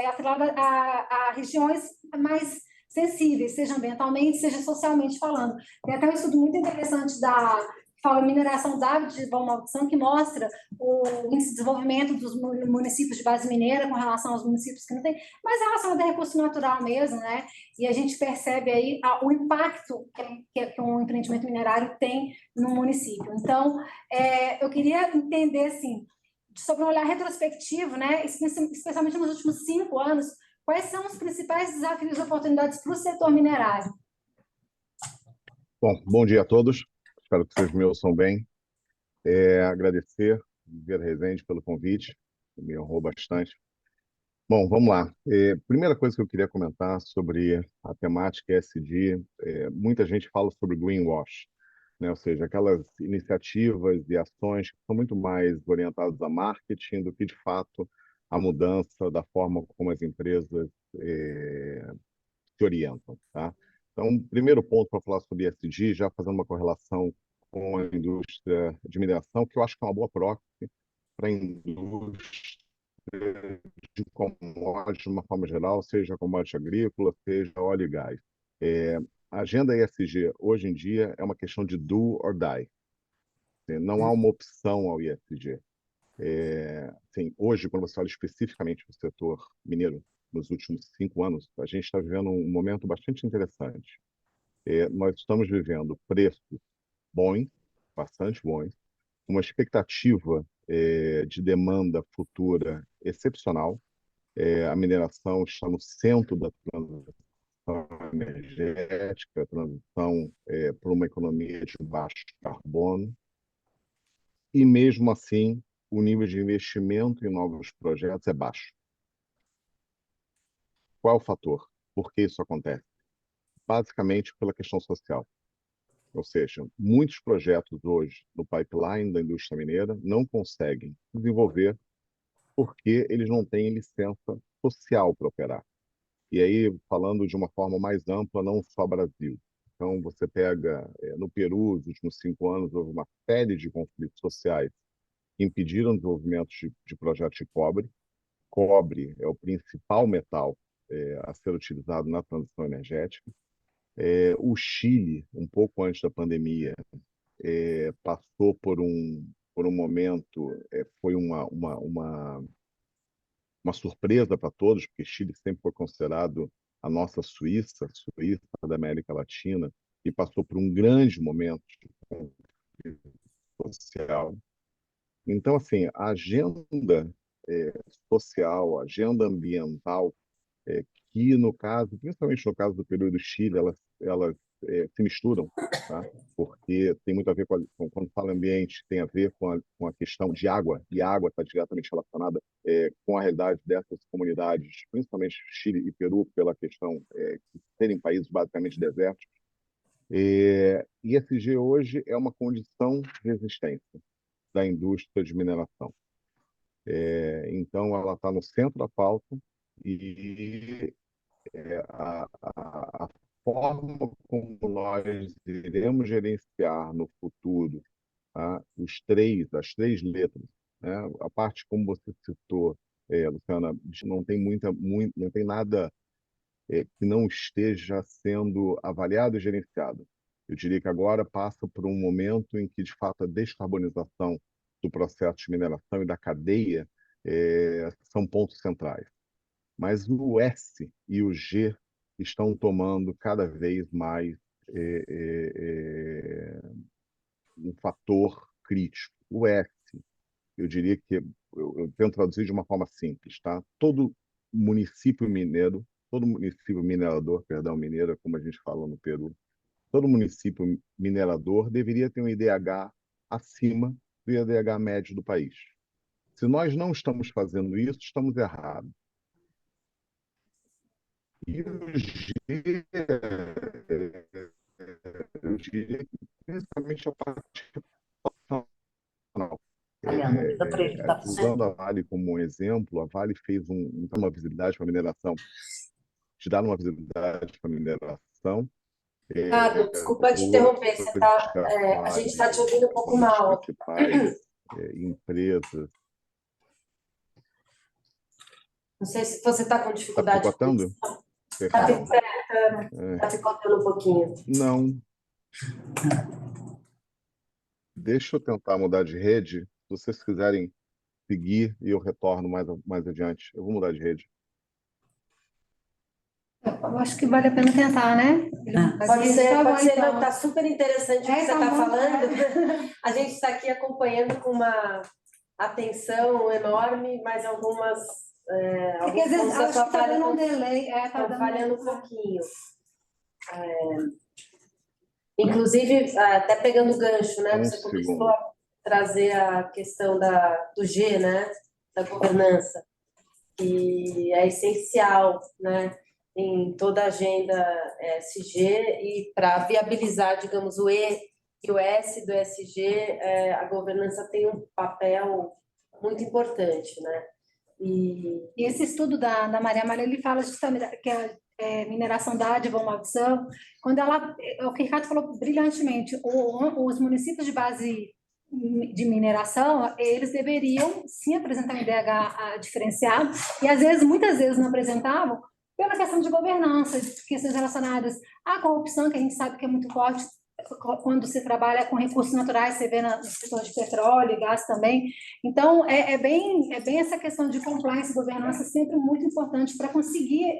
atrelada a regiões mais sensíveis, seja ambientalmente, seja socialmente falando. Tem até um estudo muito interessante que fala mineração de Von Maldição, que mostra o índice de desenvolvimento dos municípios de base mineira com relação aos municípios que não têm, mas relacionado a recurso natural mesmo, né? E a gente percebe aí o impacto que um empreendimento minerário tem no município. Então, eu queria entender, assim, sobre um olhar retrospectivo, né? Especialmente nos últimos 5 anos, quais são os principais desafios e oportunidades para o setor minerário? Bom dia a todos. Espero que vocês me ouçam bem. Agradecer, Viveiro Rezende, pelo convite, me honrou bastante. Bom, vamos lá. Primeira coisa que eu queria comentar sobre a temática ESG, muita gente fala sobre greenwash, né? Ou seja, aquelas iniciativas e ações que são muito mais orientadas a marketing do que, de fato, a mudança da forma como as empresas se orientam, tá? Então, primeiro ponto para falar sobre ESG, já fazendo uma correlação com a indústria de mineração, que eu acho que é uma boa proxy para a indústria de commodities de uma forma geral, seja commodity agrícola, seja óleo e gás. A agenda ESG, hoje em dia, é uma questão de do or die. Não há uma opção ao ESG. Assim, hoje, quando você olha especificamente para o setor mineiro, nos últimos 5 anos, a gente está vivendo um momento bastante interessante. Nós estamos vivendo preços bons, bastante bons, uma expectativa de demanda futura excepcional. A mineração está no centro da transição energética, a transição para uma economia de baixo carbono, e mesmo assim o nível de investimento em novos projetos é baixo. Qual é o fator? Por que isso acontece? Basicamente pela questão social. Ou seja, muitos projetos hoje no pipeline da indústria mineira não conseguem desenvolver porque eles não têm licença social para operar. E aí, falando de uma forma mais ampla, não só Brasil. Então, você pega, no Peru, nos últimos 5 anos, houve uma série de conflitos sociais que impediram o desenvolvimento de projetos de cobre. Cobre é o principal metal a ser utilizado na transição energética. O Chile, um pouco antes da pandemia, passou por um momento, foi uma surpresa para todos, porque Chile sempre foi considerado a nossa Suíça da América Latina, e passou por um grande momento de conflito social. Então, assim, a agenda social, a agenda ambiental, que no caso, principalmente no caso do Peru e do Chile, elas se misturam, tá? Porque tem muito a ver quando fala ambiente, tem a ver com a questão de água, e a água está diretamente relacionada com a realidade dessas comunidades, principalmente Chile e Peru, pela questão de serem países basicamente desertos. ESG hoje é uma condição de resistência da indústria de mineração. Então, ela está no centro da pauta, e a forma como nós iremos gerenciar no futuro, tá? As três letras, né? A parte, como você citou, Luciana, não tem não tem nada que não esteja sendo avaliado e gerenciado. Eu diria que agora passa por um momento em que, de fato, a descarbonização do processo de mineração e da cadeia são pontos centrais. Mas o S e o G estão tomando cada vez mais um fator crítico. O S, eu diria que eu tento traduzir de uma forma simples, tá? Todo município minerador, perdão, mineiro, como a gente fala no Peru, todo município minerador deveria ter um IDH acima do IDH médio do país. Se nós não estamos fazendo isso, estamos errados. E o G, eu diria que principalmente a parte nacional. Usando a Vale como um exemplo, a Vale fez uma visibilidade para a mineração, te dar uma visibilidade para a mineração. Desculpa te interromper, a gente está te ouvindo um pouco mal. Principais empresas. Não sei se você está com dificuldade. Está picotando? Está picotando um pouquinho. Não. Deixa eu tentar mudar de rede. Se vocês quiserem seguir e eu retorno mais adiante. Eu vou mudar de rede. Eu acho que vale a pena tentar, né? Pode ser. Então. Está super interessante o que você está falando. A gente está aqui acompanhando com uma atenção enorme, mas algumas porque às vezes acho que está dando um delay. Estão falhando um pouquinho. Inclusive, até pegando o gancho, né? Você começou a trazer a questão do G, né? Da governança, que é essencial, né? Em toda a agenda ESG, e para viabilizar, digamos, o E e o S do ESG, a governança tem um papel muito importante, né? E esse estudo da Maria Amália, ele fala justamente que a mineração dádiva ou maldição, quando o que o Ricardo falou brilhantemente, os municípios de base de mineração, eles deveriam sim apresentar um IDH diferenciado, e às vezes, muitas vezes não apresentavam, pela questão de governança, de questões relacionadas à corrupção, que a gente sabe que é muito forte quando se trabalha com recursos naturais, você vê no setor de petróleo e gás também. Então, é bem essa questão de compliance e governança sempre muito importante para conseguir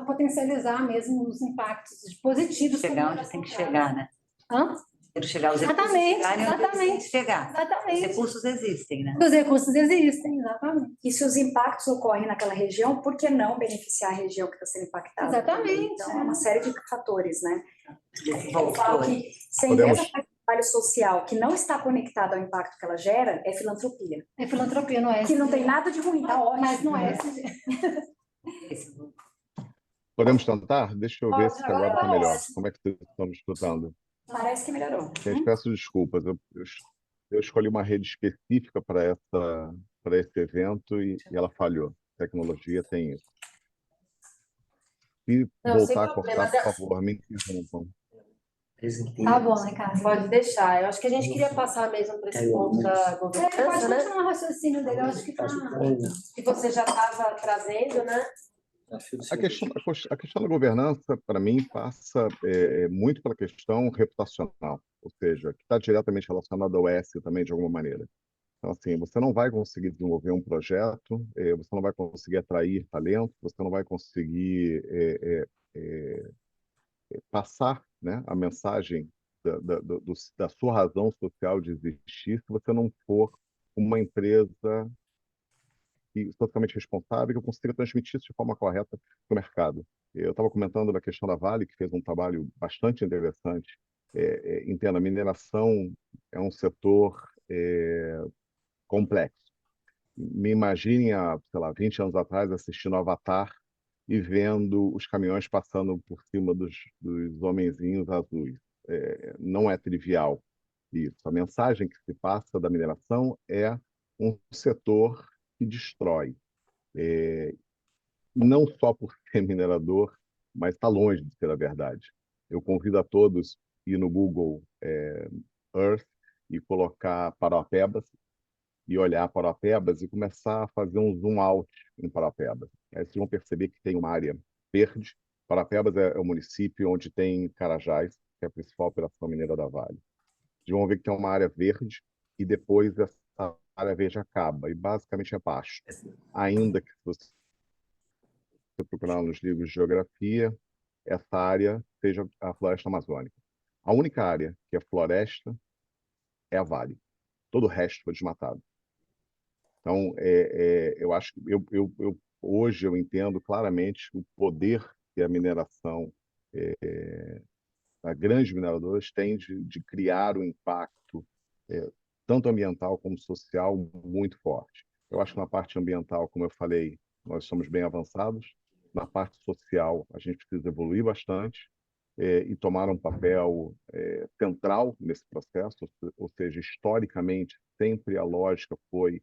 potencializar mesmo os impactos positivos. Chegar onde tem que chegar, né? Hã? Quero chegar, os recursos chegarem onde eles têm que chegar. Os recursos existem, né? Os recursos existem, exatamente. E se os impactos ocorrem naquela região, por que não beneficiar a região que está sendo impactada? Exatamente. Então, é uma série de fatores, né? Bom, Se a empresa faz trabalho social que não está conectado ao impacto que ela gera, é filantropia. É filantropia, não é? Que não tem nada de ruim, tá ótimo. Mas não é. Podemos tentar? Deixa eu ver se agora está melhor. ótimo. Como é que vocês estão me escutando? Parece que melhorou. Gente, peço desculpas. Eu escolhi uma rede específica para esse evento e ela falhou. Tecnologia tem isso. Se Não, sem voltar a problema. cortar, por favor, me interrompam. Tá bom, Ricardo. Pode deixar. Eu acho que a gente queria passar mesmo para esse ponto da Pode governança, né? continuar o raciocínio dele, eu acho que tá... Que você já estava trazendo, né? A questão da governança, para mim, passa muito pela questão reputacional, ou seja, que está diretamente relacionada ao S também, de alguma maneira. Então, assim, você não vai conseguir desenvolver um projeto, você não vai conseguir atrair talento, você não vai conseguir passar, né, a mensagem da sua razão social de existir se você não for uma empresa socialmente responsável, que eu consiga transmitir isso de forma correta para o mercado. Eu estava comentando da questão da Vale, que fez um trabalho bastante interessante. Entenda, a mineração é um setor complexo. Me imaginem há, sei lá, 20 anos atrás, assistindo Avatar e vendo os caminhões passando por cima dos homenzinhos azuis. Não é trivial isso. A mensagem que se passa da mineração é um setor que destrói. Não só por ser minerador, mas está longe de ser a verdade. Eu convido a todos a ir no Google Earth e colocar Paraopebas e olhar Paraopebas e começar a fazer um zoom out em Paraopebas. Aí vocês vão perceber que tem uma área verde. Paraopebas é o município onde tem Carajás, que é a principal operação mineira da Vale. Vocês vão ver que tem uma área verde e depois essa área verde acaba e basicamente é pasto. Ainda que você procurar nos livros de geografia, essa área seja a floresta amazônica. A única área que é floresta é a Vale. Todo o resto foi desmatado. Então, eu acho que hoje eu entendo claramente o poder que a mineração, as grandes mineradoras têm de criar um impacto tanto ambiental como social muito forte. Eu acho que na parte ambiental, como eu falei, nós somos bem avançados. Na parte social, a gente precisa evoluir bastante e tomar um papel central nesse processo, ou seja, historicamente, sempre a lógica foi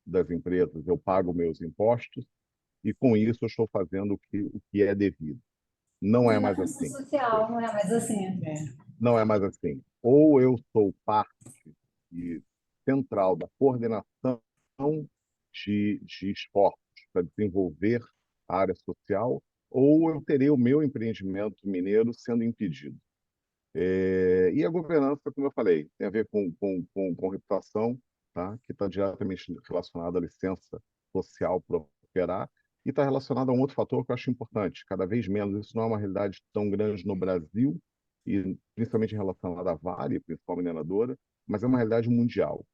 das empresas, eu pago meus impostos e com isso eu estou fazendo o que é devido. Não é mais assim. Social, não é mais assim. Não é mais assim. Ou eu sou parte central da coordenação de esforços para desenvolver a área social, ou eu terei o meu empreendimento mineiro sendo impedido. E a governança, como eu falei, tem a ver com reputação, tá? Que está diretamente relacionada à licença social para operar, e está relacionado a um outro fator que eu acho importante, cada vez menos. Isso não é uma realidade tão grande no Brasil, e principalmente relacionada à Vale, principal mineradora, mas é uma realidade mundial.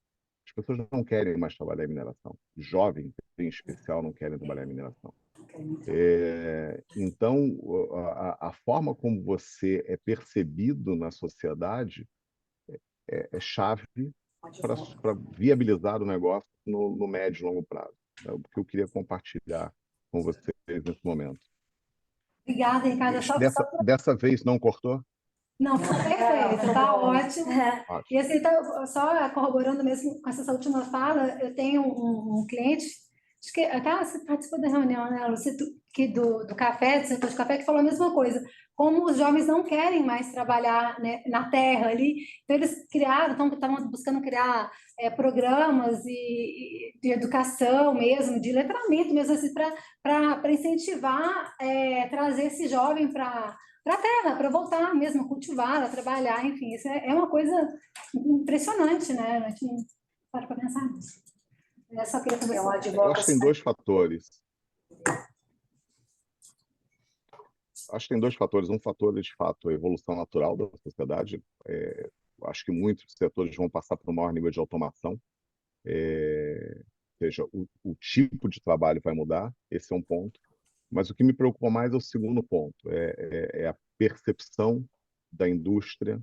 As pessoas não querem mais trabalhar em mineração. Jovens, em especial, não querem trabalhar em mineração. Então, a forma como você é percebido na sociedade é chave para viabilizar o negócio no médio e longo prazo. É o que eu queria compartilhar com vocês nesse momento. Obrigada, Ricardo. Dessa vez não cortou? Não, tá perfeito, está ótimo. E assim, só corroborando mesmo com essa última fala, eu tenho um cliente acho que até você participou da reunião, né, Lúcia, do café, do setor de café, que falou a mesma coisa, como os jovens não querem mais trabalhar, né, na terra ali, então eles estavam buscando criar programas de educação mesmo, de letramento mesmo, assim, para incentivar, trazer esse jovem para a terra, para voltar mesmo a cultivar, a trabalhar, enfim, isso é uma coisa impressionante, né? A gente para pensar nisso. Eu só queria conversar. Eu acho que tem dois fatores. Acho que tem dois fatores. Um fator é, de fato, a evolução natural da sociedade. Acho que muitos setores vão passar por um maior nível de automação. Ou seja, o tipo de trabalho vai mudar, esse é um ponto. Mas o que me preocupa mais é o segundo ponto, é a percepção da indústria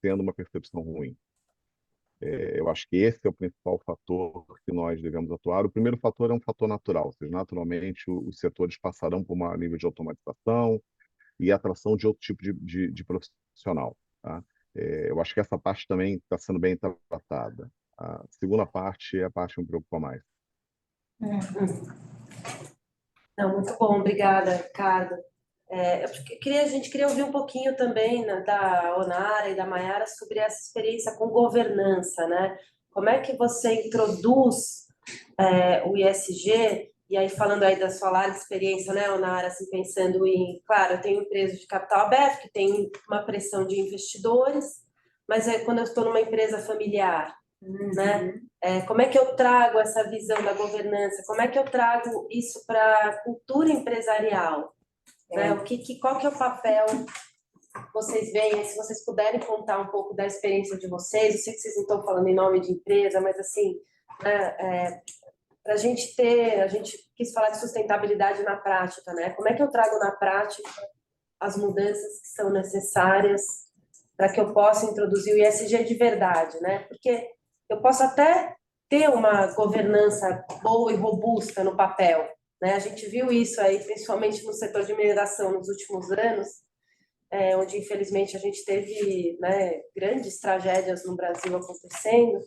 sendo uma percepção ruim. Eu acho que esse é o principal fator que nós devemos atuar. O primeiro fator é um fator natural, ou seja, naturalmente os setores passarão por um maior nível de automatização e atração de outro tipo de profissional. Tá? Eu acho que essa parte também está sendo bem tratada. A segunda parte é a parte que me preocupa mais. Não, muito bom, obrigada, Ricardo. A gente queria ouvir um pouquinho também, né, da Onara e da Maiara sobre essa experiência com governança, né? Como é que você introduz o ISG, e aí falando aí da sua larga experiência, né, Onara, assim, pensando em, claro, eu tenho empresa de capital aberto, que tem uma pressão de investidores, mas quando eu estou numa empresa familiar, né? Como é que eu trago essa visão da governança? Como é que eu trago isso para a cultura empresarial? Né? Qual que é o papel que vocês veem? Se vocês puderem contar um pouco da experiência de vocês, eu sei que vocês não estão falando em nome de empresa, mas assim, para a gente quis falar de sustentabilidade na prática, né? Como é que eu trago na prática as mudanças que são necessárias para que eu possa introduzir o ISG de verdade, né? Porque eu posso até ter uma governança boa e robusta no papel, né? A gente viu isso aí, principalmente no setor de mineração nos últimos anos, onde, infelizmente, a gente teve, né, grandes tragédias no Brasil acontecendo,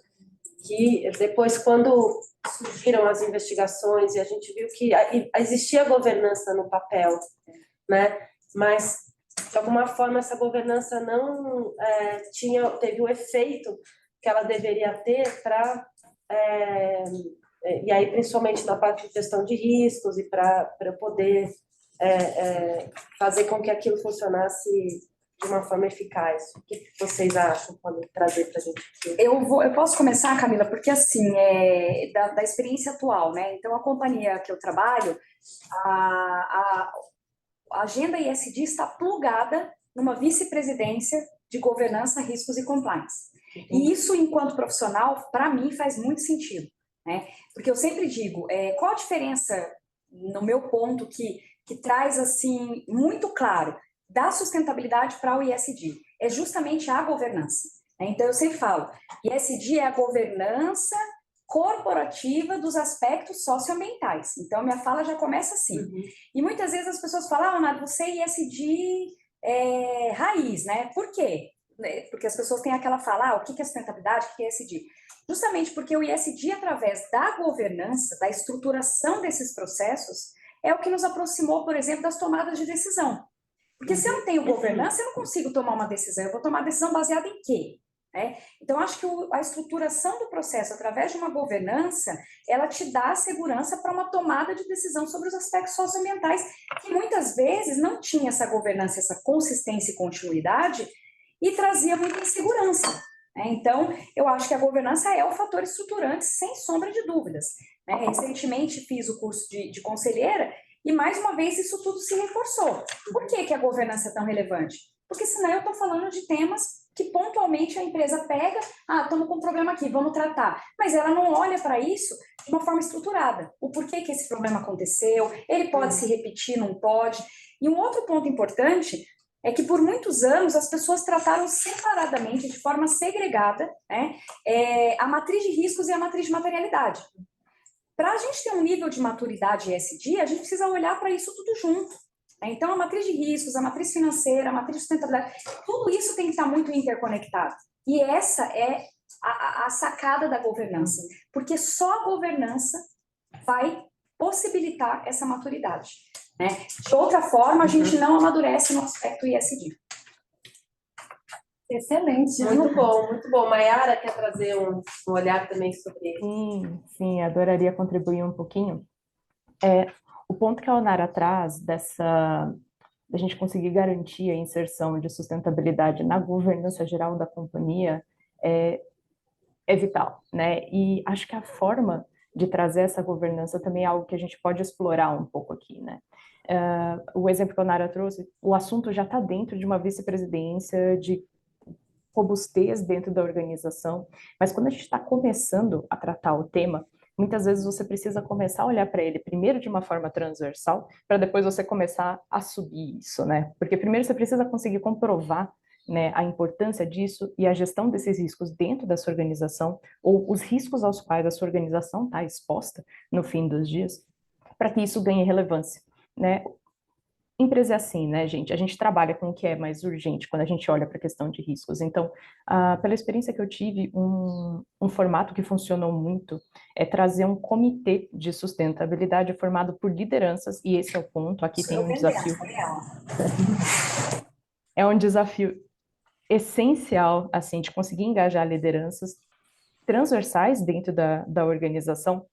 que depois, quando surgiram as investigações e a gente viu que existia governança no papel, né? Mas, de alguma forma, essa governança não teve o efeito que ela deveria ter para... e aí, principalmente na parte de gestão de riscos e para poder fazer com que aquilo funcionasse de uma forma eficaz. O que vocês acham? Podem trazer para a gente aqui? Eu posso começar, Camila, porque assim, da experiência atual, né? Então, a companhia que eu trabalho, a agenda ISD está plugada numa vice-presidência de governança, riscos e compliance. E isso, enquanto profissional, para mim, faz muito sentido, né? Porque eu sempre digo, qual a diferença, no meu ponto, que traz, assim, muito claro, da sustentabilidade para o ISD? É justamente a governança, né? Então, eu sempre falo, ISD é a governança corporativa dos aspectos socioambientais. Então, minha fala já começa assim. E muitas vezes as pessoas falam, Nara, você é ISD raiz, né? Por quê? Porque as pessoas têm aquela fala, o que é sustentabilidade, o que é ISD? Justamente porque o ISD, através da governança, da estruturação desses processos, é o que nos aproximou, por exemplo, das tomadas de decisão. Porque se eu não tenho governança, eu não consigo tomar uma decisão. Eu vou tomar decisão baseada em quê? Então, acho que a estruturação do processo, através de uma governança, ela te dá segurança para uma tomada de decisão sobre os aspectos socioambientais, que muitas vezes não tinha essa governança, essa consistência e continuidade, e trazia muita insegurança. Então, eu acho que a governança é o fator estruturante, sem sombra de dúvidas. Recentemente fiz o curso de conselheira e, mais uma vez, isso tudo se reforçou. Por que a governança é tão relevante? Porque senão eu estou falando de temas que pontualmente a empresa pega, estamos com um problema aqui, vamos tratar. Mas ela não olha para isso de uma forma estruturada. O porquê que esse problema aconteceu, ele pode se repetir, não pode. E um outro ponto importante é que por muitos anos as pessoas trataram separadamente, de forma segregada, a matriz de riscos e a matriz de materialidade. Para a gente ter um nível de maturidade ESG, a gente precisa olhar para isso tudo junto. Então, a matriz de riscos, a matriz financeira, a matriz de sustentabilidade, tudo isso tem que estar muito interconectado. E essa é a sacada da governança, porque só a governança vai possibilitar essa maturidade, né? De outra forma, a gente não amadurece no aspecto ISD. Excelente. Muito bom, muito bom. Mayara quer trazer um olhar também sobre isso? Sim, adoraria contribuir um pouquinho. O ponto que a Onara traz da gente conseguir garantir a inserção de sustentabilidade na governança geral da companhia é vital, né? E acho que a forma de trazer essa governança também é algo que a gente pode explorar um pouco aqui, né? O exemplo que a Onara trouxe, o assunto já está dentro de uma vice-presidência de robustez dentro da organização, mas quando a gente está começando a tratar o tema, muitas vezes você precisa começar a olhar para ele primeiro de uma forma transversal, para depois você começar a subir isso, né? Porque primeiro você precisa conseguir comprovar, né, a importância disso e a gestão desses riscos dentro da sua organização, ou os riscos aos quais a sua organização está exposta no fim dos dias, para que isso ganhe relevância, né? Empresa é assim, né, gente? A gente trabalha com o que é mais urgente quando a gente olha para a questão de riscos. Então, pela experiência que eu tive, um formato que funcionou muito é trazer um comitê de sustentabilidade formado por lideranças, e esse é o ponto, aqui tem um desafio. É um desafio essencial, assim, de conseguir engajar lideranças transversais dentro da organização,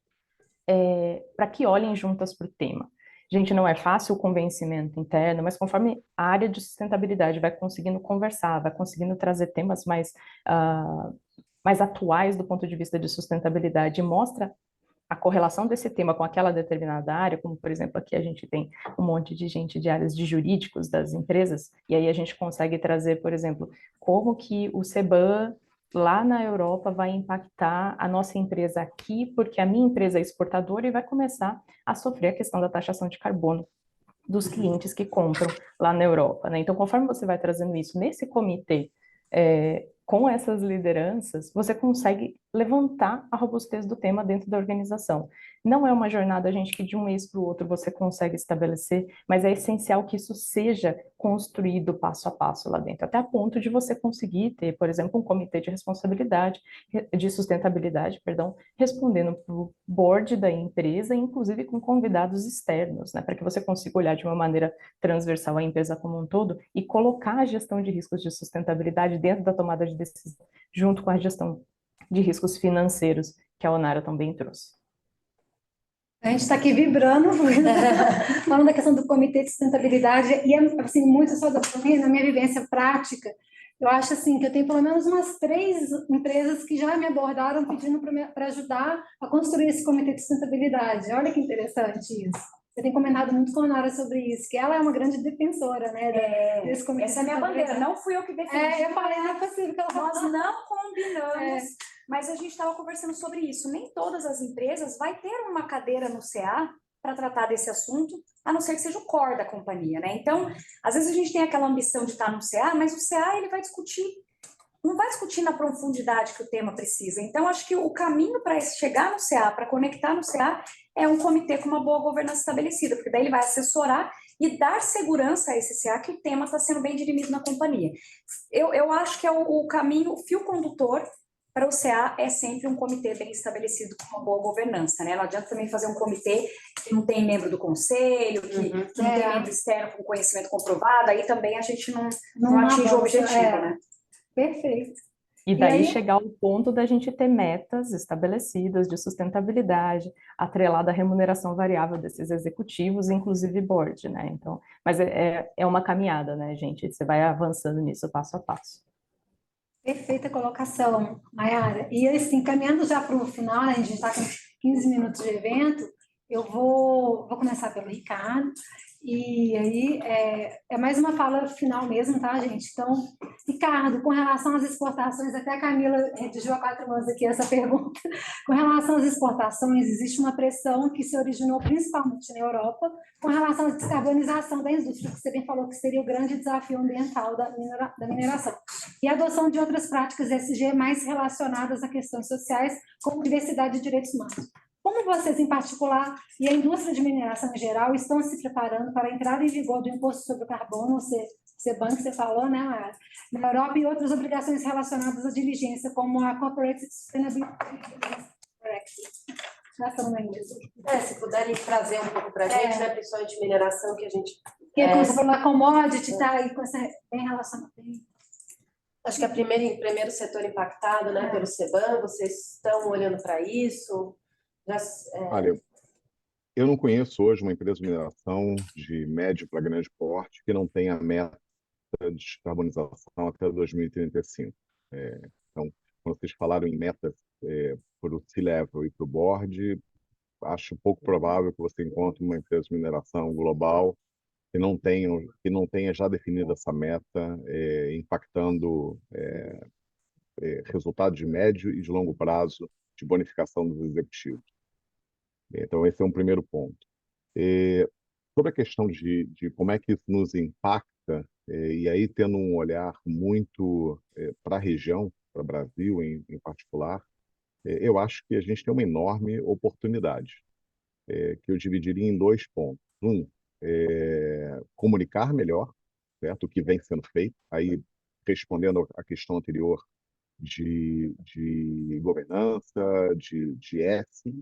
para que olhem juntas para o tema. Gente, não é fácil o convencimento interno, mas conforme a área de sustentabilidade vai conseguindo conversar, vai conseguindo trazer temas mais atuais do ponto de vista de sustentabilidade, e mostra a correlação desse tema com aquela determinada área, como, por exemplo, aqui a gente tem um monte de gente de áreas de jurídicos das empresas, e aí a gente consegue trazer, por exemplo, como que o CBAM lá na Europa vai impactar a nossa empresa aqui, porque a minha empresa é exportadora e vai começar a sofrer a questão da taxação de carbono dos clientes que compram lá na Europa, né? Então, conforme você vai trazendo isso nesse comitê, com essas lideranças, você consegue levantar a robustez do tema dentro da organização. Não é uma jornada, gente, que de um mês para o outro você consegue estabelecer, mas é essencial que isso seja construído passo a passo lá dentro, até a ponto de você conseguir ter, por exemplo, um comitê de responsabilidade, de sustentabilidade, perdão, respondendo para o board da empresa, inclusive com convidados externos, né, para que você consiga olhar de uma maneira transversal a empresa como um todo e colocar a gestão de riscos de sustentabilidade dentro da tomada de decisão, junto com a gestão de riscos financeiros, que a Onara também trouxe. A gente está aqui vibrando, falando da questão do comitê de sustentabilidade, e assim, muito só na minha vivência prática, eu acho assim, que eu tenho pelo menos umas 3 empresas que já me abordaram pedindo para ajudar a construir esse comitê de sustentabilidade. Olha que interessante isso. Você tem comentado muito com a Nara sobre isso, que ela é uma grande defensora, né, desse comitê. Essa é a minha bandeira, não fui eu que defendi. Eu falei, não é possível que ela Nós não combinamos, mas a gente estava conversando sobre isso. Nem todas as empresas vai ter uma cadeira no CA para tratar desse assunto, a não ser que seja o core da companhia, né? Então, às vezes a gente tem aquela ambição de estar no CA, mas o CA ele vai discutir, não vai discutir na profundidade que o tema precisa. Então, acho que o caminho para chegar no CA, para conectar no CA, é um comitê com uma boa governança estabelecida, porque daí ele vai assessorar e dar segurança a esse CA que o tema está sendo bem dirimido na companhia. Eu acho que é o caminho, o fio condutor para o CA é sempre um comitê bem estabelecido com uma boa governança, né? Não adianta também fazer um comitê que não tem membro do conselho, que não tem membro externo com conhecimento comprovado, aí também a gente não atinge o objetivo, né? Perfeito. E daí chegar ao ponto da gente ter metas estabelecidas de sustentabilidade, atrelada à remuneração variável desses executivos, inclusive board, né? Então, mas é uma caminhada, né, gente? Você vai avançando nisso passo a passo. Perfeita colocação, Mayara. E assim, caminhando já para o final, né, a gente está com 15 minutos de evento, eu vou começar pelo Ricardo, e aí é mais uma fala final mesmo, tá, gente? Então, Ricardo, com relação às exportações, até a Camila redigiu a 4 mãos aqui essa pergunta, com relação às exportações, existe uma pressão que se originou principalmente na Europa, com relação à descarbonização da indústria, que você bem falou que seria o grande desafio ambiental da mineração, e a adoção de outras práticas ESG mais relacionadas a questões sociais, como diversidade de direitos humanos. Como vocês, em particular, e a indústria de mineração em geral, estão se preparando para a entrada em vigor do imposto sobre o carbono, CBAM, que você falou, né, Mayara, na Europa, e outras obrigações relacionadas à diligência, como a Corporate Sustainability Directive. Gastando na mesa. Se puderem trazer um pouco para a gente, né, principalmente mineração, que a gente... Porque quando você falou na commodity, está aí com essa bem relacionada. Acho que é o primeiro setor impactado, né, pelo CBAM. Vocês estão olhando para isso? Olha, eu não conheço hoje uma empresa de mineração de médio para grande porte que não tenha meta de descarbonização até 2035. Então, quando vocês falaram em metas para o C-Level e para o Board, acho pouco provável que você encontre uma empresa de mineração global que não tenha já definido essa meta, impactando resultados de médio e de longo prazo de bonificação dos executivos. Então, esse é um primeiro ponto. Sobre a questão de como é que isso nos impacta, e aí tendo um olhar muito para a região, para o Brasil em particular, eu acho que a gente tem uma enorme oportunidade, que eu dividiria em 2 pontos. Comunicar melhor, certo? O que vem sendo feito, aí respondendo à questão anterior de governança, de S,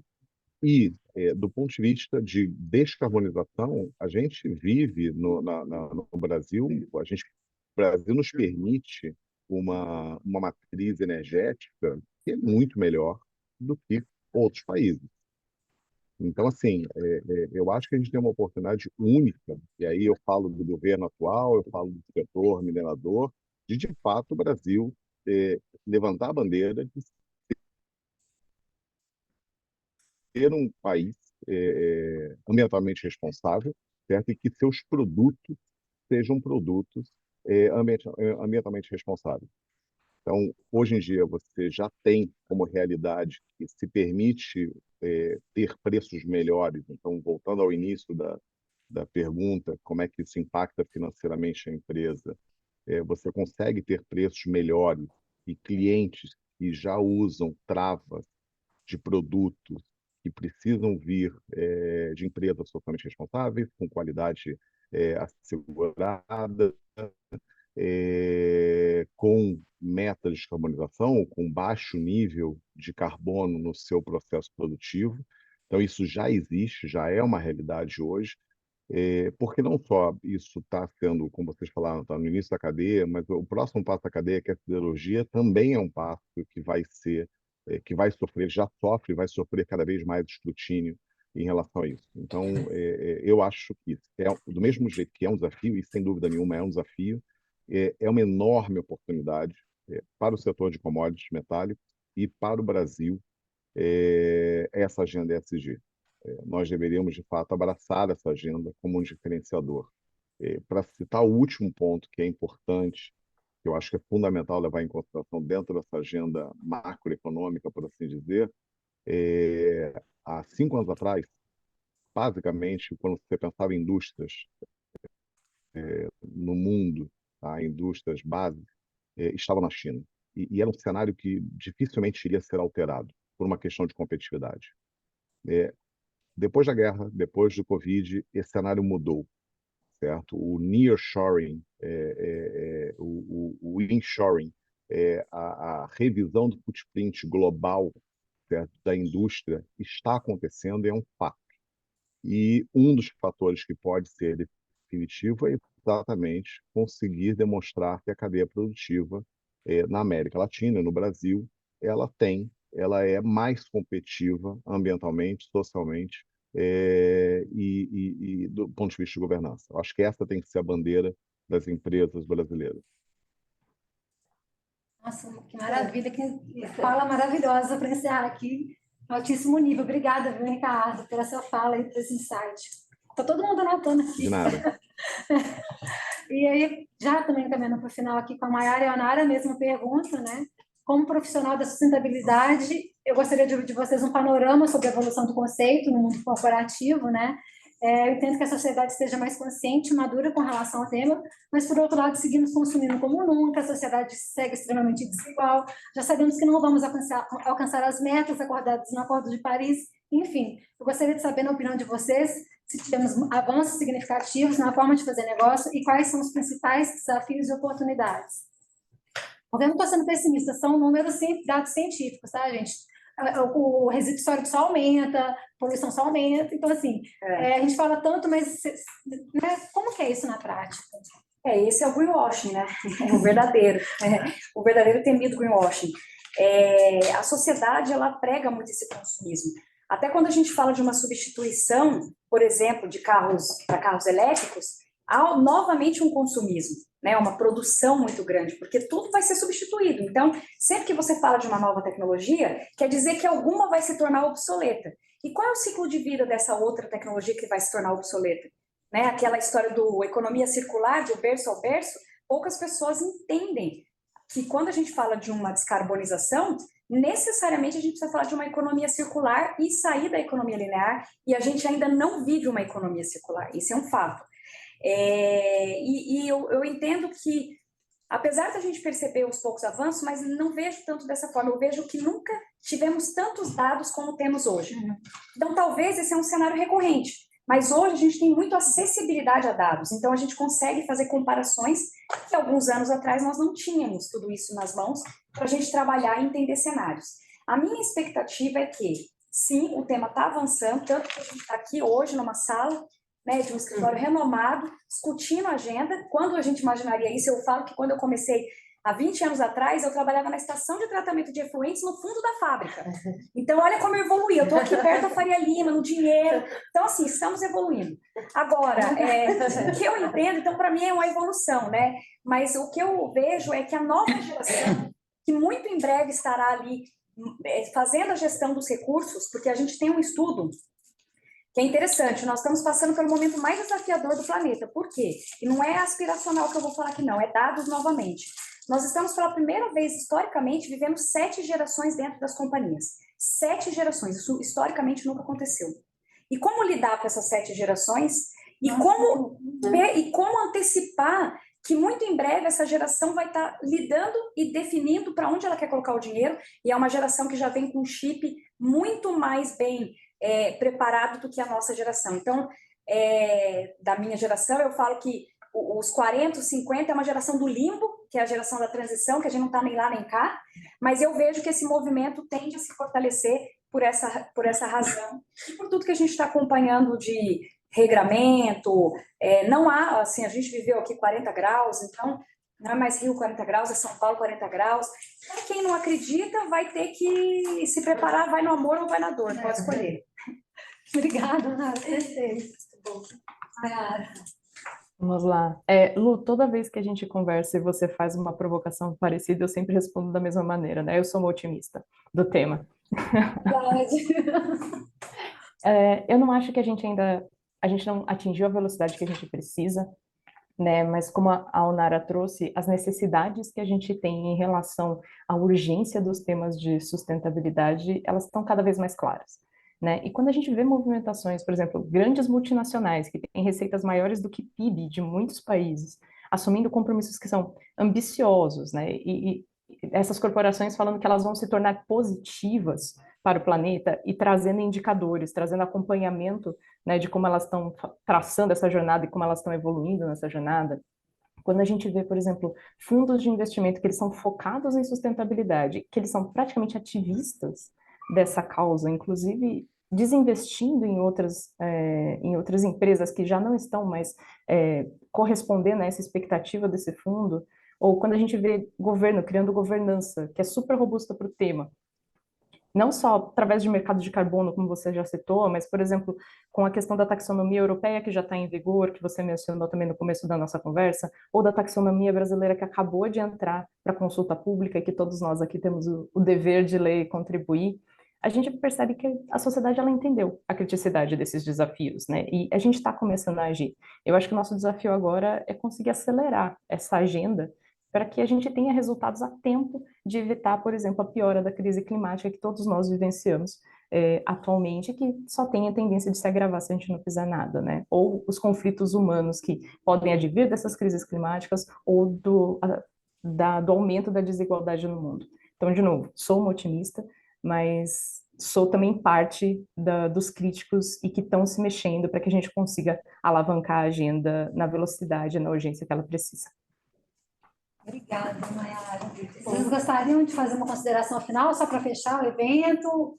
e, do ponto de vista de descarbonização, a gente vive no Brasil, o Brasil nos permite uma matriz energética que é muito melhor do que outros países. Então, assim, eu acho que a gente tem uma oportunidade única, e aí eu falo do governo atual, eu falo do setor minerador, de fato, o Brasil levantar a bandeira de ser um país ambientalmente responsável, certo? E que seus produtos sejam produtos ambientalmente responsáveis. Então, hoje em dia, você já tem como realidade que se permite ter preços melhores. Então, voltando ao início da pergunta, como é que isso impacta financeiramente a empresa? Você consegue ter preços melhores e clientes que já usam travas de produtos que precisam vir de empresas socialmente responsáveis, com qualidade assegurada, com metas de descarbonização, com baixo nível de carbono no seu processo produtivo. Então, isso já existe, já é uma realidade hoje, porque não só isso está sendo, como vocês falaram, está no início da cadeia, mas o próximo passo da cadeia, que é a siderurgia, também é um passo que vai sofrer, já sofre, vai sofrer cada vez mais escrutínio em relação a isso. Então, eu acho que do mesmo jeito que é um desafio, e sem dúvida nenhuma é um desafio, é uma enorme oportunidade para o setor de commodities metálicos e para o Brasil essa agenda ESG. Nós deveríamos, de fato, abraçar essa agenda como um diferenciador. Para citar o último ponto, que é importante, que eu acho que é fundamental levar em consideração dentro dessa agenda macroeconômica, por assim dizer, há 5 anos atrás, basicamente, quando você pensava em indústrias no mundo, tá? Indústrias básicas, estavam na China. E era um cenário que dificilmente iria ser alterado por uma questão de competitividade. Depois da guerra, depois do Covid, esse cenário mudou, certo? O nearshoring, o inshoring, a revisão do footprint global, certo, da indústria está acontecendo e é um fato. E um dos fatores que pode ser definitivo é exatamente conseguir demonstrar que a cadeia produtiva na América Latina, no Brasil, ela é mais competitiva ambientalmente, socialmente e do ponto de vista de governança. Eu acho que essa tem que ser a bandeira das empresas brasileiras. Nossa, que maravilha, que fala maravilhosa para encerrar aqui, altíssimo nível. Obrigada, viu, Ricardo, pela sua fala e por esse insight. Está todo mundo anotando aqui. De nada. E aí, já também caminhando para o final aqui com a Mayara e a Onara, a mesma pergunta, né? Como profissional da sustentabilidade, eu gostaria de ouvir de vocês um panorama sobre a evolução do conceito no mundo corporativo, né? Eu entendo que a sociedade esteja mais consciente e madura com relação ao tema, mas, por outro lado, seguimos consumindo como nunca, a sociedade segue extremamente desigual, já sabemos que não vamos alcançar as metas acordadas no Acordo de Paris, enfim. Eu gostaria de saber, na opinião de vocês, se tivemos avanços significativos na forma de fazer negócio e quais são os principais desafios e oportunidades. Eu não estou sendo pessimista, são números, dados científicos, tá, gente? o resíduo histórico só aumenta, a poluição só aumenta. Então, assim, a gente fala tanto, mas né, como que é isso na prática? Esse é o greenwashing, né? O verdadeiro temido greenwashing. A sociedade, ela prega muito esse consumismo. Até quando a gente fala de uma substituição, por exemplo, de carros para carros elétricos, há novamente um consumismo, né? Uma produção muito grande, porque tudo vai ser substituído. Então, sempre que você fala de uma nova tecnologia, quer dizer que alguma vai se tornar obsoleta. E qual é o ciclo de vida dessa outra tecnologia que vai se tornar obsoleta? Né? Aquela história do economia circular, do berço ao berço, poucas pessoas entendem que quando a gente fala de uma descarbonização, necessariamente a gente precisa falar de uma economia circular e sair da economia linear, e a gente ainda não vive uma economia circular, isso é um fato. Eu entendo que, apesar da gente perceber os poucos avanços, mas não vejo tanto dessa forma, eu vejo que nunca tivemos tantos dados como temos hoje. Então, talvez esse é um cenário recorrente, mas hoje a gente tem muito acessibilidade a dados, então a gente consegue fazer comparações que alguns anos atrás nós não tínhamos tudo isso nas mãos para a gente trabalhar e entender cenários. A minha expectativa é que, sim, o tema está avançando, tanto que a gente está aqui hoje numa sala, né, de um escritório renomado, discutindo a agenda. Quando a gente imaginaria isso? Eu falo que quando eu comecei há 20 anos atrás, eu trabalhava na estação de tratamento de efluentes no fundo da fábrica. Então, olha como eu evoluí. Eu estou aqui perto da Faria Lima, no Dinheiro. Então, assim, estamos evoluindo. Agora, o que eu entendo, então, para mim é uma evolução, né? Mas o que eu vejo é que a nova geração, que muito em breve estará ali fazendo a gestão dos recursos, porque a gente tem um estudo que é interessante, nós estamos passando pelo momento mais desafiador do planeta. Por quê? E não é aspiracional que eu vou falar aqui, não, é dados novamente. Nós estamos, pela primeira vez, historicamente, vivendo 7 gerações dentro das companhias. 7 gerações, isso historicamente nunca aconteceu. E como lidar com essas 7 gerações? E como antecipar que muito em breve essa geração vai estar lidando e definindo para onde ela quer colocar o dinheiro, e é uma geração que já vem com um chip muito mais bem preparado do que a nossa geração. Então, da minha geração, eu falo que os 40, os 50 é uma geração do limbo, que é a geração da transição, que a gente não está nem lá nem cá, mas eu vejo que esse movimento tende a se fortalecer por essa razão, e por tudo que a gente está acompanhando de regramento. Não há, assim, a gente viveu aqui 40 graus, então não é mais Rio 40 graus, é São Paulo 40 graus. Então, quem não acredita vai ter que se preparar, vai no amor ou vai na dor, pode escolher. Obrigada, Nara. Perfeito. Nayara. Vamos lá. Lu, toda vez que a gente conversa e você faz uma provocação parecida, eu sempre respondo da mesma maneira, né? Eu sou uma otimista do tema. Eu não acho que a gente não atingiu a velocidade que a gente precisa, né? Mas como a Onara trouxe, as necessidades que a gente tem em relação à urgência dos temas de sustentabilidade, elas estão cada vez mais claras, né? E quando a gente vê movimentações, por exemplo, grandes multinacionais que têm receitas maiores do que PIB de muitos países, assumindo compromissos que são ambiciosos, né? E essas corporações falando que elas vão se tornar positivas para o planeta e trazendo indicadores, trazendo acompanhamento, né, de como elas estão traçando essa jornada e como elas estão evoluindo nessa jornada. Quando a gente vê, por exemplo, fundos de investimento que eles são focados em sustentabilidade, que eles são praticamente ativistas dessa causa, inclusive desinvestindo em outras empresas que já não estão mais correspondendo a essa expectativa desse fundo, ou quando a gente vê governo criando governança, que é super robusta para o tema, não só através de mercado de carbono, como você já citou, mas, por exemplo, com a questão da taxonomia europeia, que já está em vigor, que você mencionou também no começo da nossa conversa, ou da taxonomia brasileira, que acabou de entrar para consulta pública, e que todos nós aqui temos o dever de ler e contribuir, a gente percebe que a sociedade ela entendeu a criticidade desses desafios, né? E a gente está começando a agir. Eu acho que o nosso desafio agora é conseguir acelerar essa agenda para que a gente tenha resultados a tempo de evitar, por exemplo, a piora da crise climática que todos nós vivenciamos atualmente, que só tem a tendência de se agravar se a gente não fizer nada, né? Ou os conflitos humanos que podem advir dessas crises climáticas ou do aumento da desigualdade no mundo. Então, de novo, sou uma otimista, mas sou também parte dos críticos e que estão se mexendo para que a gente consiga alavancar a agenda na velocidade e na urgência que ela precisa. Obrigada, Mayara. Vocês gostariam de fazer uma consideração final, só para fechar o evento?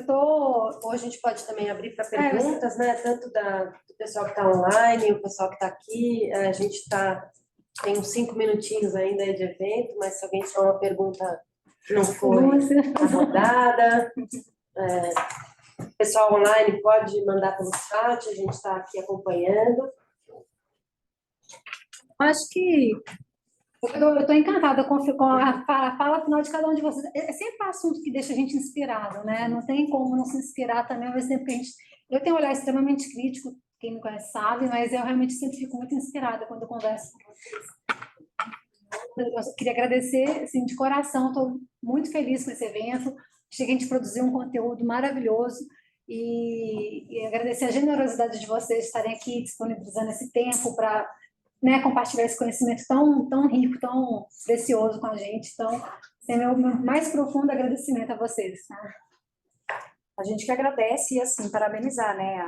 Ou a gente pode também abrir para perguntas, né? Tanto do pessoal que está online, o pessoal que está aqui. A gente tem uns 5 minutinhos ainda de evento, mas se alguém tiver uma pergunta que não foi abordada, o pessoal online pode mandar pelo chat, a gente está aqui acompanhando. Acho que eu estou encantada com a fala final de cada um de vocês. É sempre um assunto que deixa a gente inspirado, né? Não tem como não se inspirar também, ao mesmo tempo que eu tenho um olhar extremamente crítico, quem me conhece sabe, mas eu realmente sempre fico muito inspirada quando eu converso com vocês. Eu queria agradecer, assim, de coração, estou muito feliz com esse evento. Achei que a gente produziu um conteúdo maravilhoso e agradecer a generosidade de vocês estarem aqui disponibilizando esse tempo para, né, compartilhar esse conhecimento tão rico, tão precioso com a gente. Então, esse é meu mais profundo agradecimento a vocês. Tá? A gente que agradece e, assim, parabenizar, né,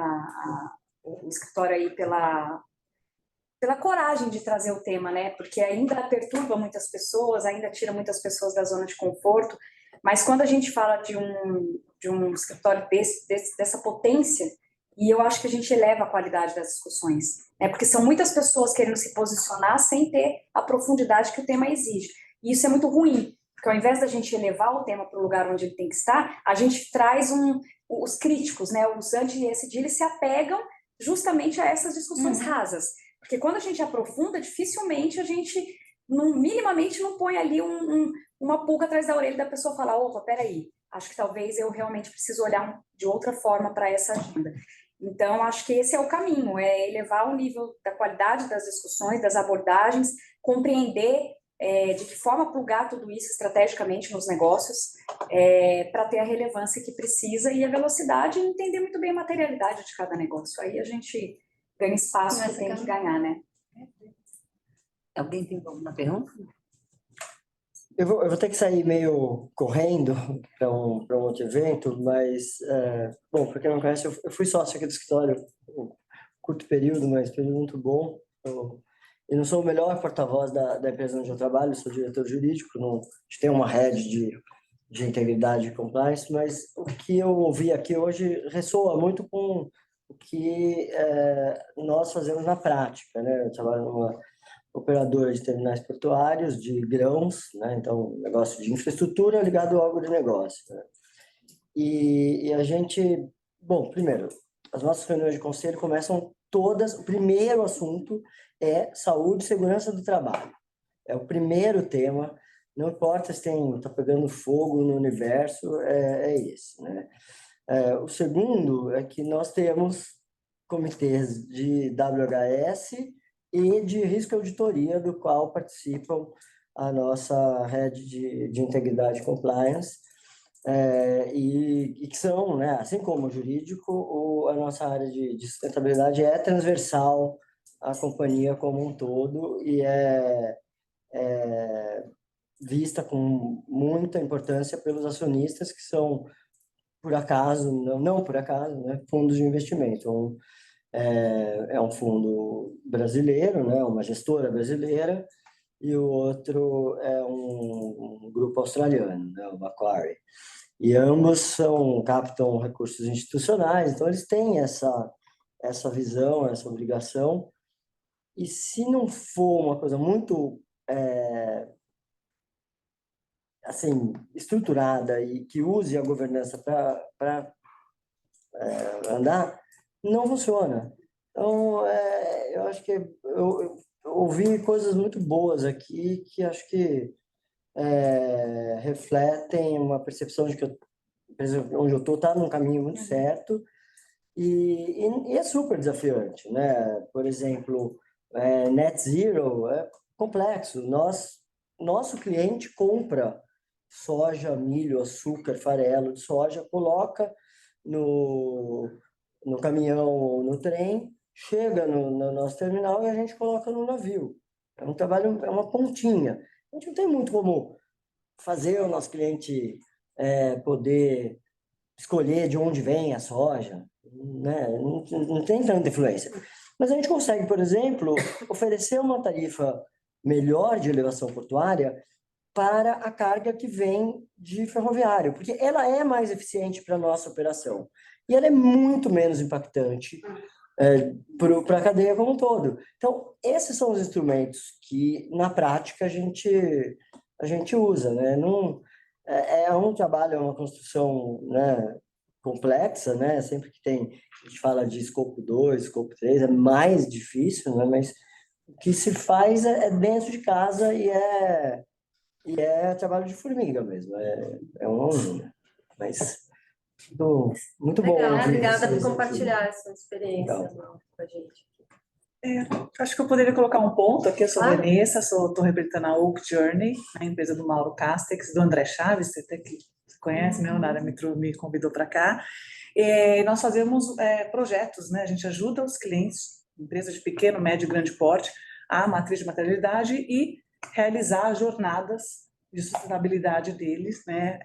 o escritório aí pela coragem de trazer o tema, né, porque ainda perturba muitas pessoas, ainda tira muitas pessoas da zona de conforto, mas quando a gente fala de um escritório dessa potência, e eu acho que a gente eleva a qualidade das discussões, né? Porque são muitas pessoas querendo se posicionar sem ter a profundidade que o tema exige. E isso é muito ruim, porque ao invés da gente elevar o tema para o lugar onde ele tem que estar, a gente traz os críticos, né? Os anti-ESG, eles se apegam justamente a essas discussões rasas. Porque quando a gente aprofunda, dificilmente a gente, minimamente, não põe ali uma pulga atrás da orelha da pessoa falar, opa, peraí, acho que talvez eu realmente preciso olhar de outra forma para essa agenda. Então, acho que esse é o caminho, é elevar o nível da qualidade das discussões, das abordagens, compreender de que forma plugar tudo isso estrategicamente nos negócios, para ter a relevância que precisa e a velocidade e entender muito bem a materialidade de cada negócio. Aí a gente ganha espaço que tem que ganhar, né? Alguém tem alguma pergunta? Eu vou ter que sair meio correndo para um outro evento, mas, bom, para quem não conhece, eu fui sócio aqui do escritório, um curto período, mas período muito bom. Eu não sou o melhor porta-voz da empresa onde eu trabalho, sou diretor jurídico, a gente tem uma rede de integridade e compliance, mas o que eu ouvi aqui hoje ressoa muito com o que nós fazemos na prática, né? Eu trabalho numa operadora de terminais portuários, de grãos, né? Então, negócio de infraestrutura ligado ao agronegócio, né? E a gente, bom, primeiro, as nossas reuniões de conselho começam todas, o primeiro assunto é saúde e segurança do trabalho. É o primeiro tema, não importa se está pegando fogo no universo, é esse, né? O segundo é que nós temos comitês de WHS e de risco e auditoria, do qual participam a nossa rede de integridade e compliance, e que são, né, assim como o jurídico, a nossa área de sustentabilidade é transversal à companhia como um todo e é vista com muita importância pelos acionistas, que são, por acaso, não por acaso, né, fundos de investimento. É um fundo brasileiro, né, uma gestora brasileira, e o outro é um grupo australiano, né, o Macquarie. E ambos captam recursos institucionais, então eles têm essa visão, essa obrigação. E se não for uma coisa muito assim, estruturada e que use a governança para andar, não funciona. Então, eu acho que eu ouvi coisas muito boas aqui que acho que refletem uma percepção de que a empresa onde eu estou está num caminho muito certo e é super desafiante, né? Por exemplo, net zero é complexo. Nosso cliente compra soja, milho, açúcar, farelo de soja, coloca no caminhão ou no trem, chega no nosso terminal e a gente coloca no navio. É um trabalho, é uma pontinha. A gente não tem muito como fazer o nosso cliente poder escolher de onde vem a soja, né? Não tem tanta influência. Mas a gente consegue, por exemplo, oferecer uma tarifa melhor de elevação portuária para a carga que vem de ferroviário, porque ela é mais eficiente para a nossa operação e ela é muito menos impactante para a cadeia como um todo. Então, esses são os instrumentos que, na prática, a gente usa, né? Não, é um trabalho, é uma construção, né, complexa, né? Sempre que a gente fala de escopo 2, escopo 3, é mais difícil, né? Mas o que se faz é dentro de casa e é trabalho de formiga mesmo, é uma usina. Mas muito bom. Legal, ouvir obrigada por vocês compartilhar aqui. essa experiência Legal. com a gente. Acho que eu poderia colocar um ponto aqui. Eu sou Claro. Vanessa, estou representando a Oak Journey, a empresa do Mauro Castex, do André Chaves, você até que conhece, né? O Nara me convidou para cá. Nós fazemos projetos, né? A gente ajuda os clientes, empresas de pequeno, médio e grande porte, a matriz de maternidade e realizar jornadas de sustentabilidade deles, né?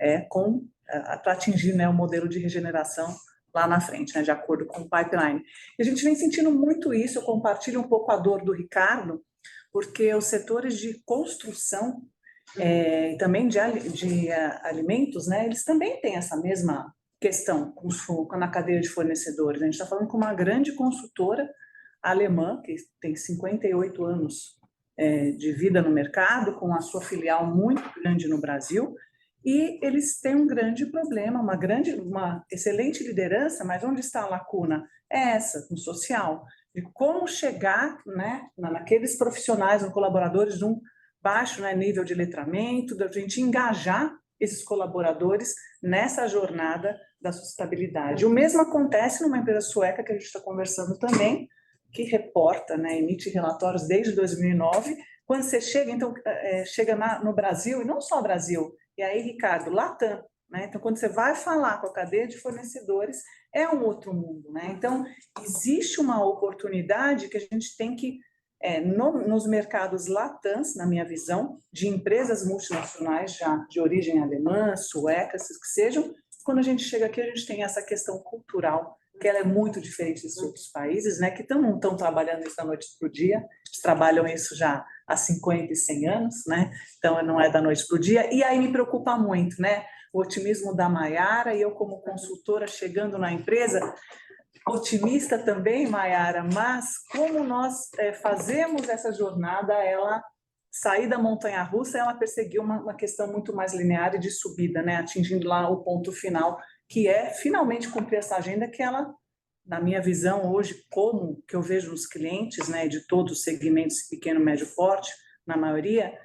Para atingir, né, o modelo de regeneração lá na frente, né, de acordo com o pipeline. E a gente vem sentindo muito isso. Eu compartilho um pouco a dor do Ricardo, porque os setores de construção e também de alimentos, né, eles também têm essa mesma questão na cadeia de fornecedores. A gente está falando com uma grande consultora alemã, que tem 58 anos de vida no mercado, com a sua filial muito grande no Brasil, e eles têm um grande problema, uma excelente liderança, mas onde está a lacuna? É essa, no social, de como chegar, né, naqueles profissionais ou colaboradores de um baixo, né, nível de letramento, da gente engajar esses colaboradores nessa jornada da sustentabilidade. O mesmo acontece numa empresa sueca que a gente está conversando também, que reporta, né, emite relatórios desde 2009. Quando você chega, então, chega no Brasil, e não só Brasil, e aí, Ricardo, Latam, né? Então, quando você vai falar com a cadeia de fornecedores, é um outro mundo, né? Então, existe uma oportunidade que a gente tem que, nos mercados latãs, na minha visão, de empresas multinacionais já de origem alemã, sueca, que sejam, quando a gente chega aqui, a gente tem essa questão cultural, que ela é muito diferente dos outros países, né? Que não estão trabalhando isso da noite para o dia, eles trabalham isso já há 50 e 100 anos, né? Então, não é da noite para o dia. E aí me preocupa muito, né? O otimismo da Maiara, e eu como consultora chegando na empresa, otimista também, Maiara, mas como nós fazemos essa jornada, ela sair da montanha-russa, ela perseguiu uma questão muito mais linear e de subida, né? Atingindo lá o ponto final, que é finalmente cumprir essa agenda que ela, na minha visão hoje, como que eu vejo nos clientes, né, de todos os segmentos, pequeno, médio, porte, na maioria,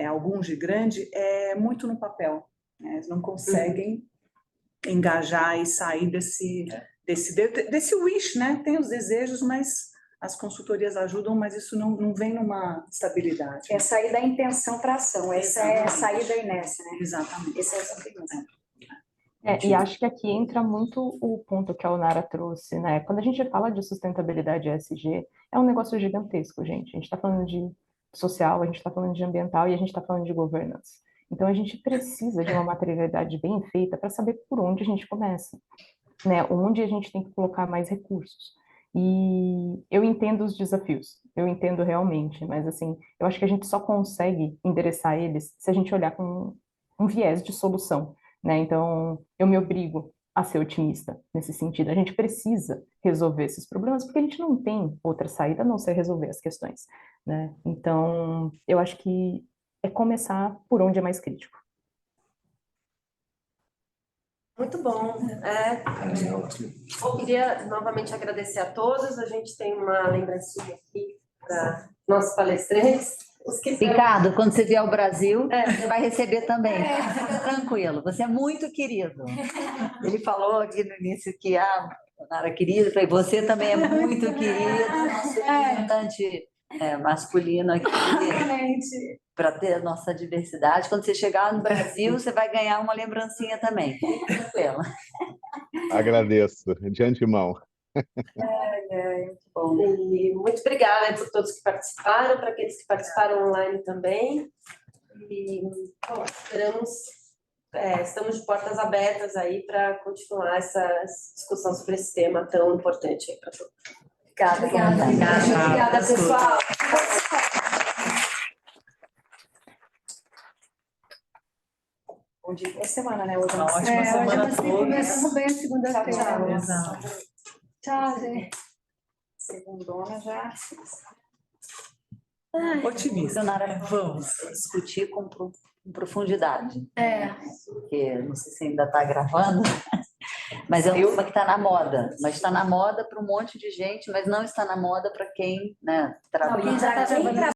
alguns de grande, é muito no papel, né? Eles não conseguem engajar e sair desse wish, né? Tem os desejos, mas as consultorias ajudam, mas isso não vem numa estabilidade. É sair da intenção para a ação, essa é a sair da inércia, né? Exatamente. Esse é o desafio. E acho que aqui entra muito o ponto que a Onara trouxe, né? Quando a gente fala de sustentabilidade ESG, é um negócio gigantesco, gente. A gente está falando de social, a gente está falando de ambiental e a gente está falando de governance. Então, a gente precisa de uma materialidade bem feita para saber por onde a gente começa, né? Onde a gente tem que colocar mais recursos. E eu entendo os desafios, eu entendo realmente, mas assim, eu acho que a gente só consegue endereçar eles se a gente olhar com um viés de solução, né? Então, eu me obrigo a ser otimista nesse sentido. A gente precisa resolver esses problemas porque a gente não tem outra saída a não ser resolver as questões, né? Então, eu acho que é começar por onde é mais crítico. Muito bom. Eu queria novamente agradecer a todos. A gente tem uma lembrancinha aqui para nossos palestrantes. Ricardo, quando você vier ao Brasil, você vai receber também. Fica tranquilo, você é muito querido. Ele falou aqui no início que a Nara querida, eu falei, você também é muito querido, nosso representante masculino aqui, para ter a nossa diversidade. Quando você chegar no Brasil, você vai ganhar uma lembrancinha também. Fique tranquila. Agradeço, de antemão. Muito bom. E muito obrigada por todos que participaram, para aqueles que participaram online também. E bom, estamos de portas abertas aí para continuar essa discussão sobre esse tema tão importante aí para todos. Obrigada, pessoal. Bom dia, boa semana, né? Hoje é Uma uma ótima Hoje semana a assim todos. começamos bem a segunda-feira. Tchau, Exato. Tchau, gente. segundona já. Otimista. Nara, Vamos. discutir com profundidade, É, porque não sei se ainda está gravando, mas é um tema que está na moda, mas está na moda para um monte de gente, mas não está na moda para quem, né, não, trabalha. quem já está trabalhando.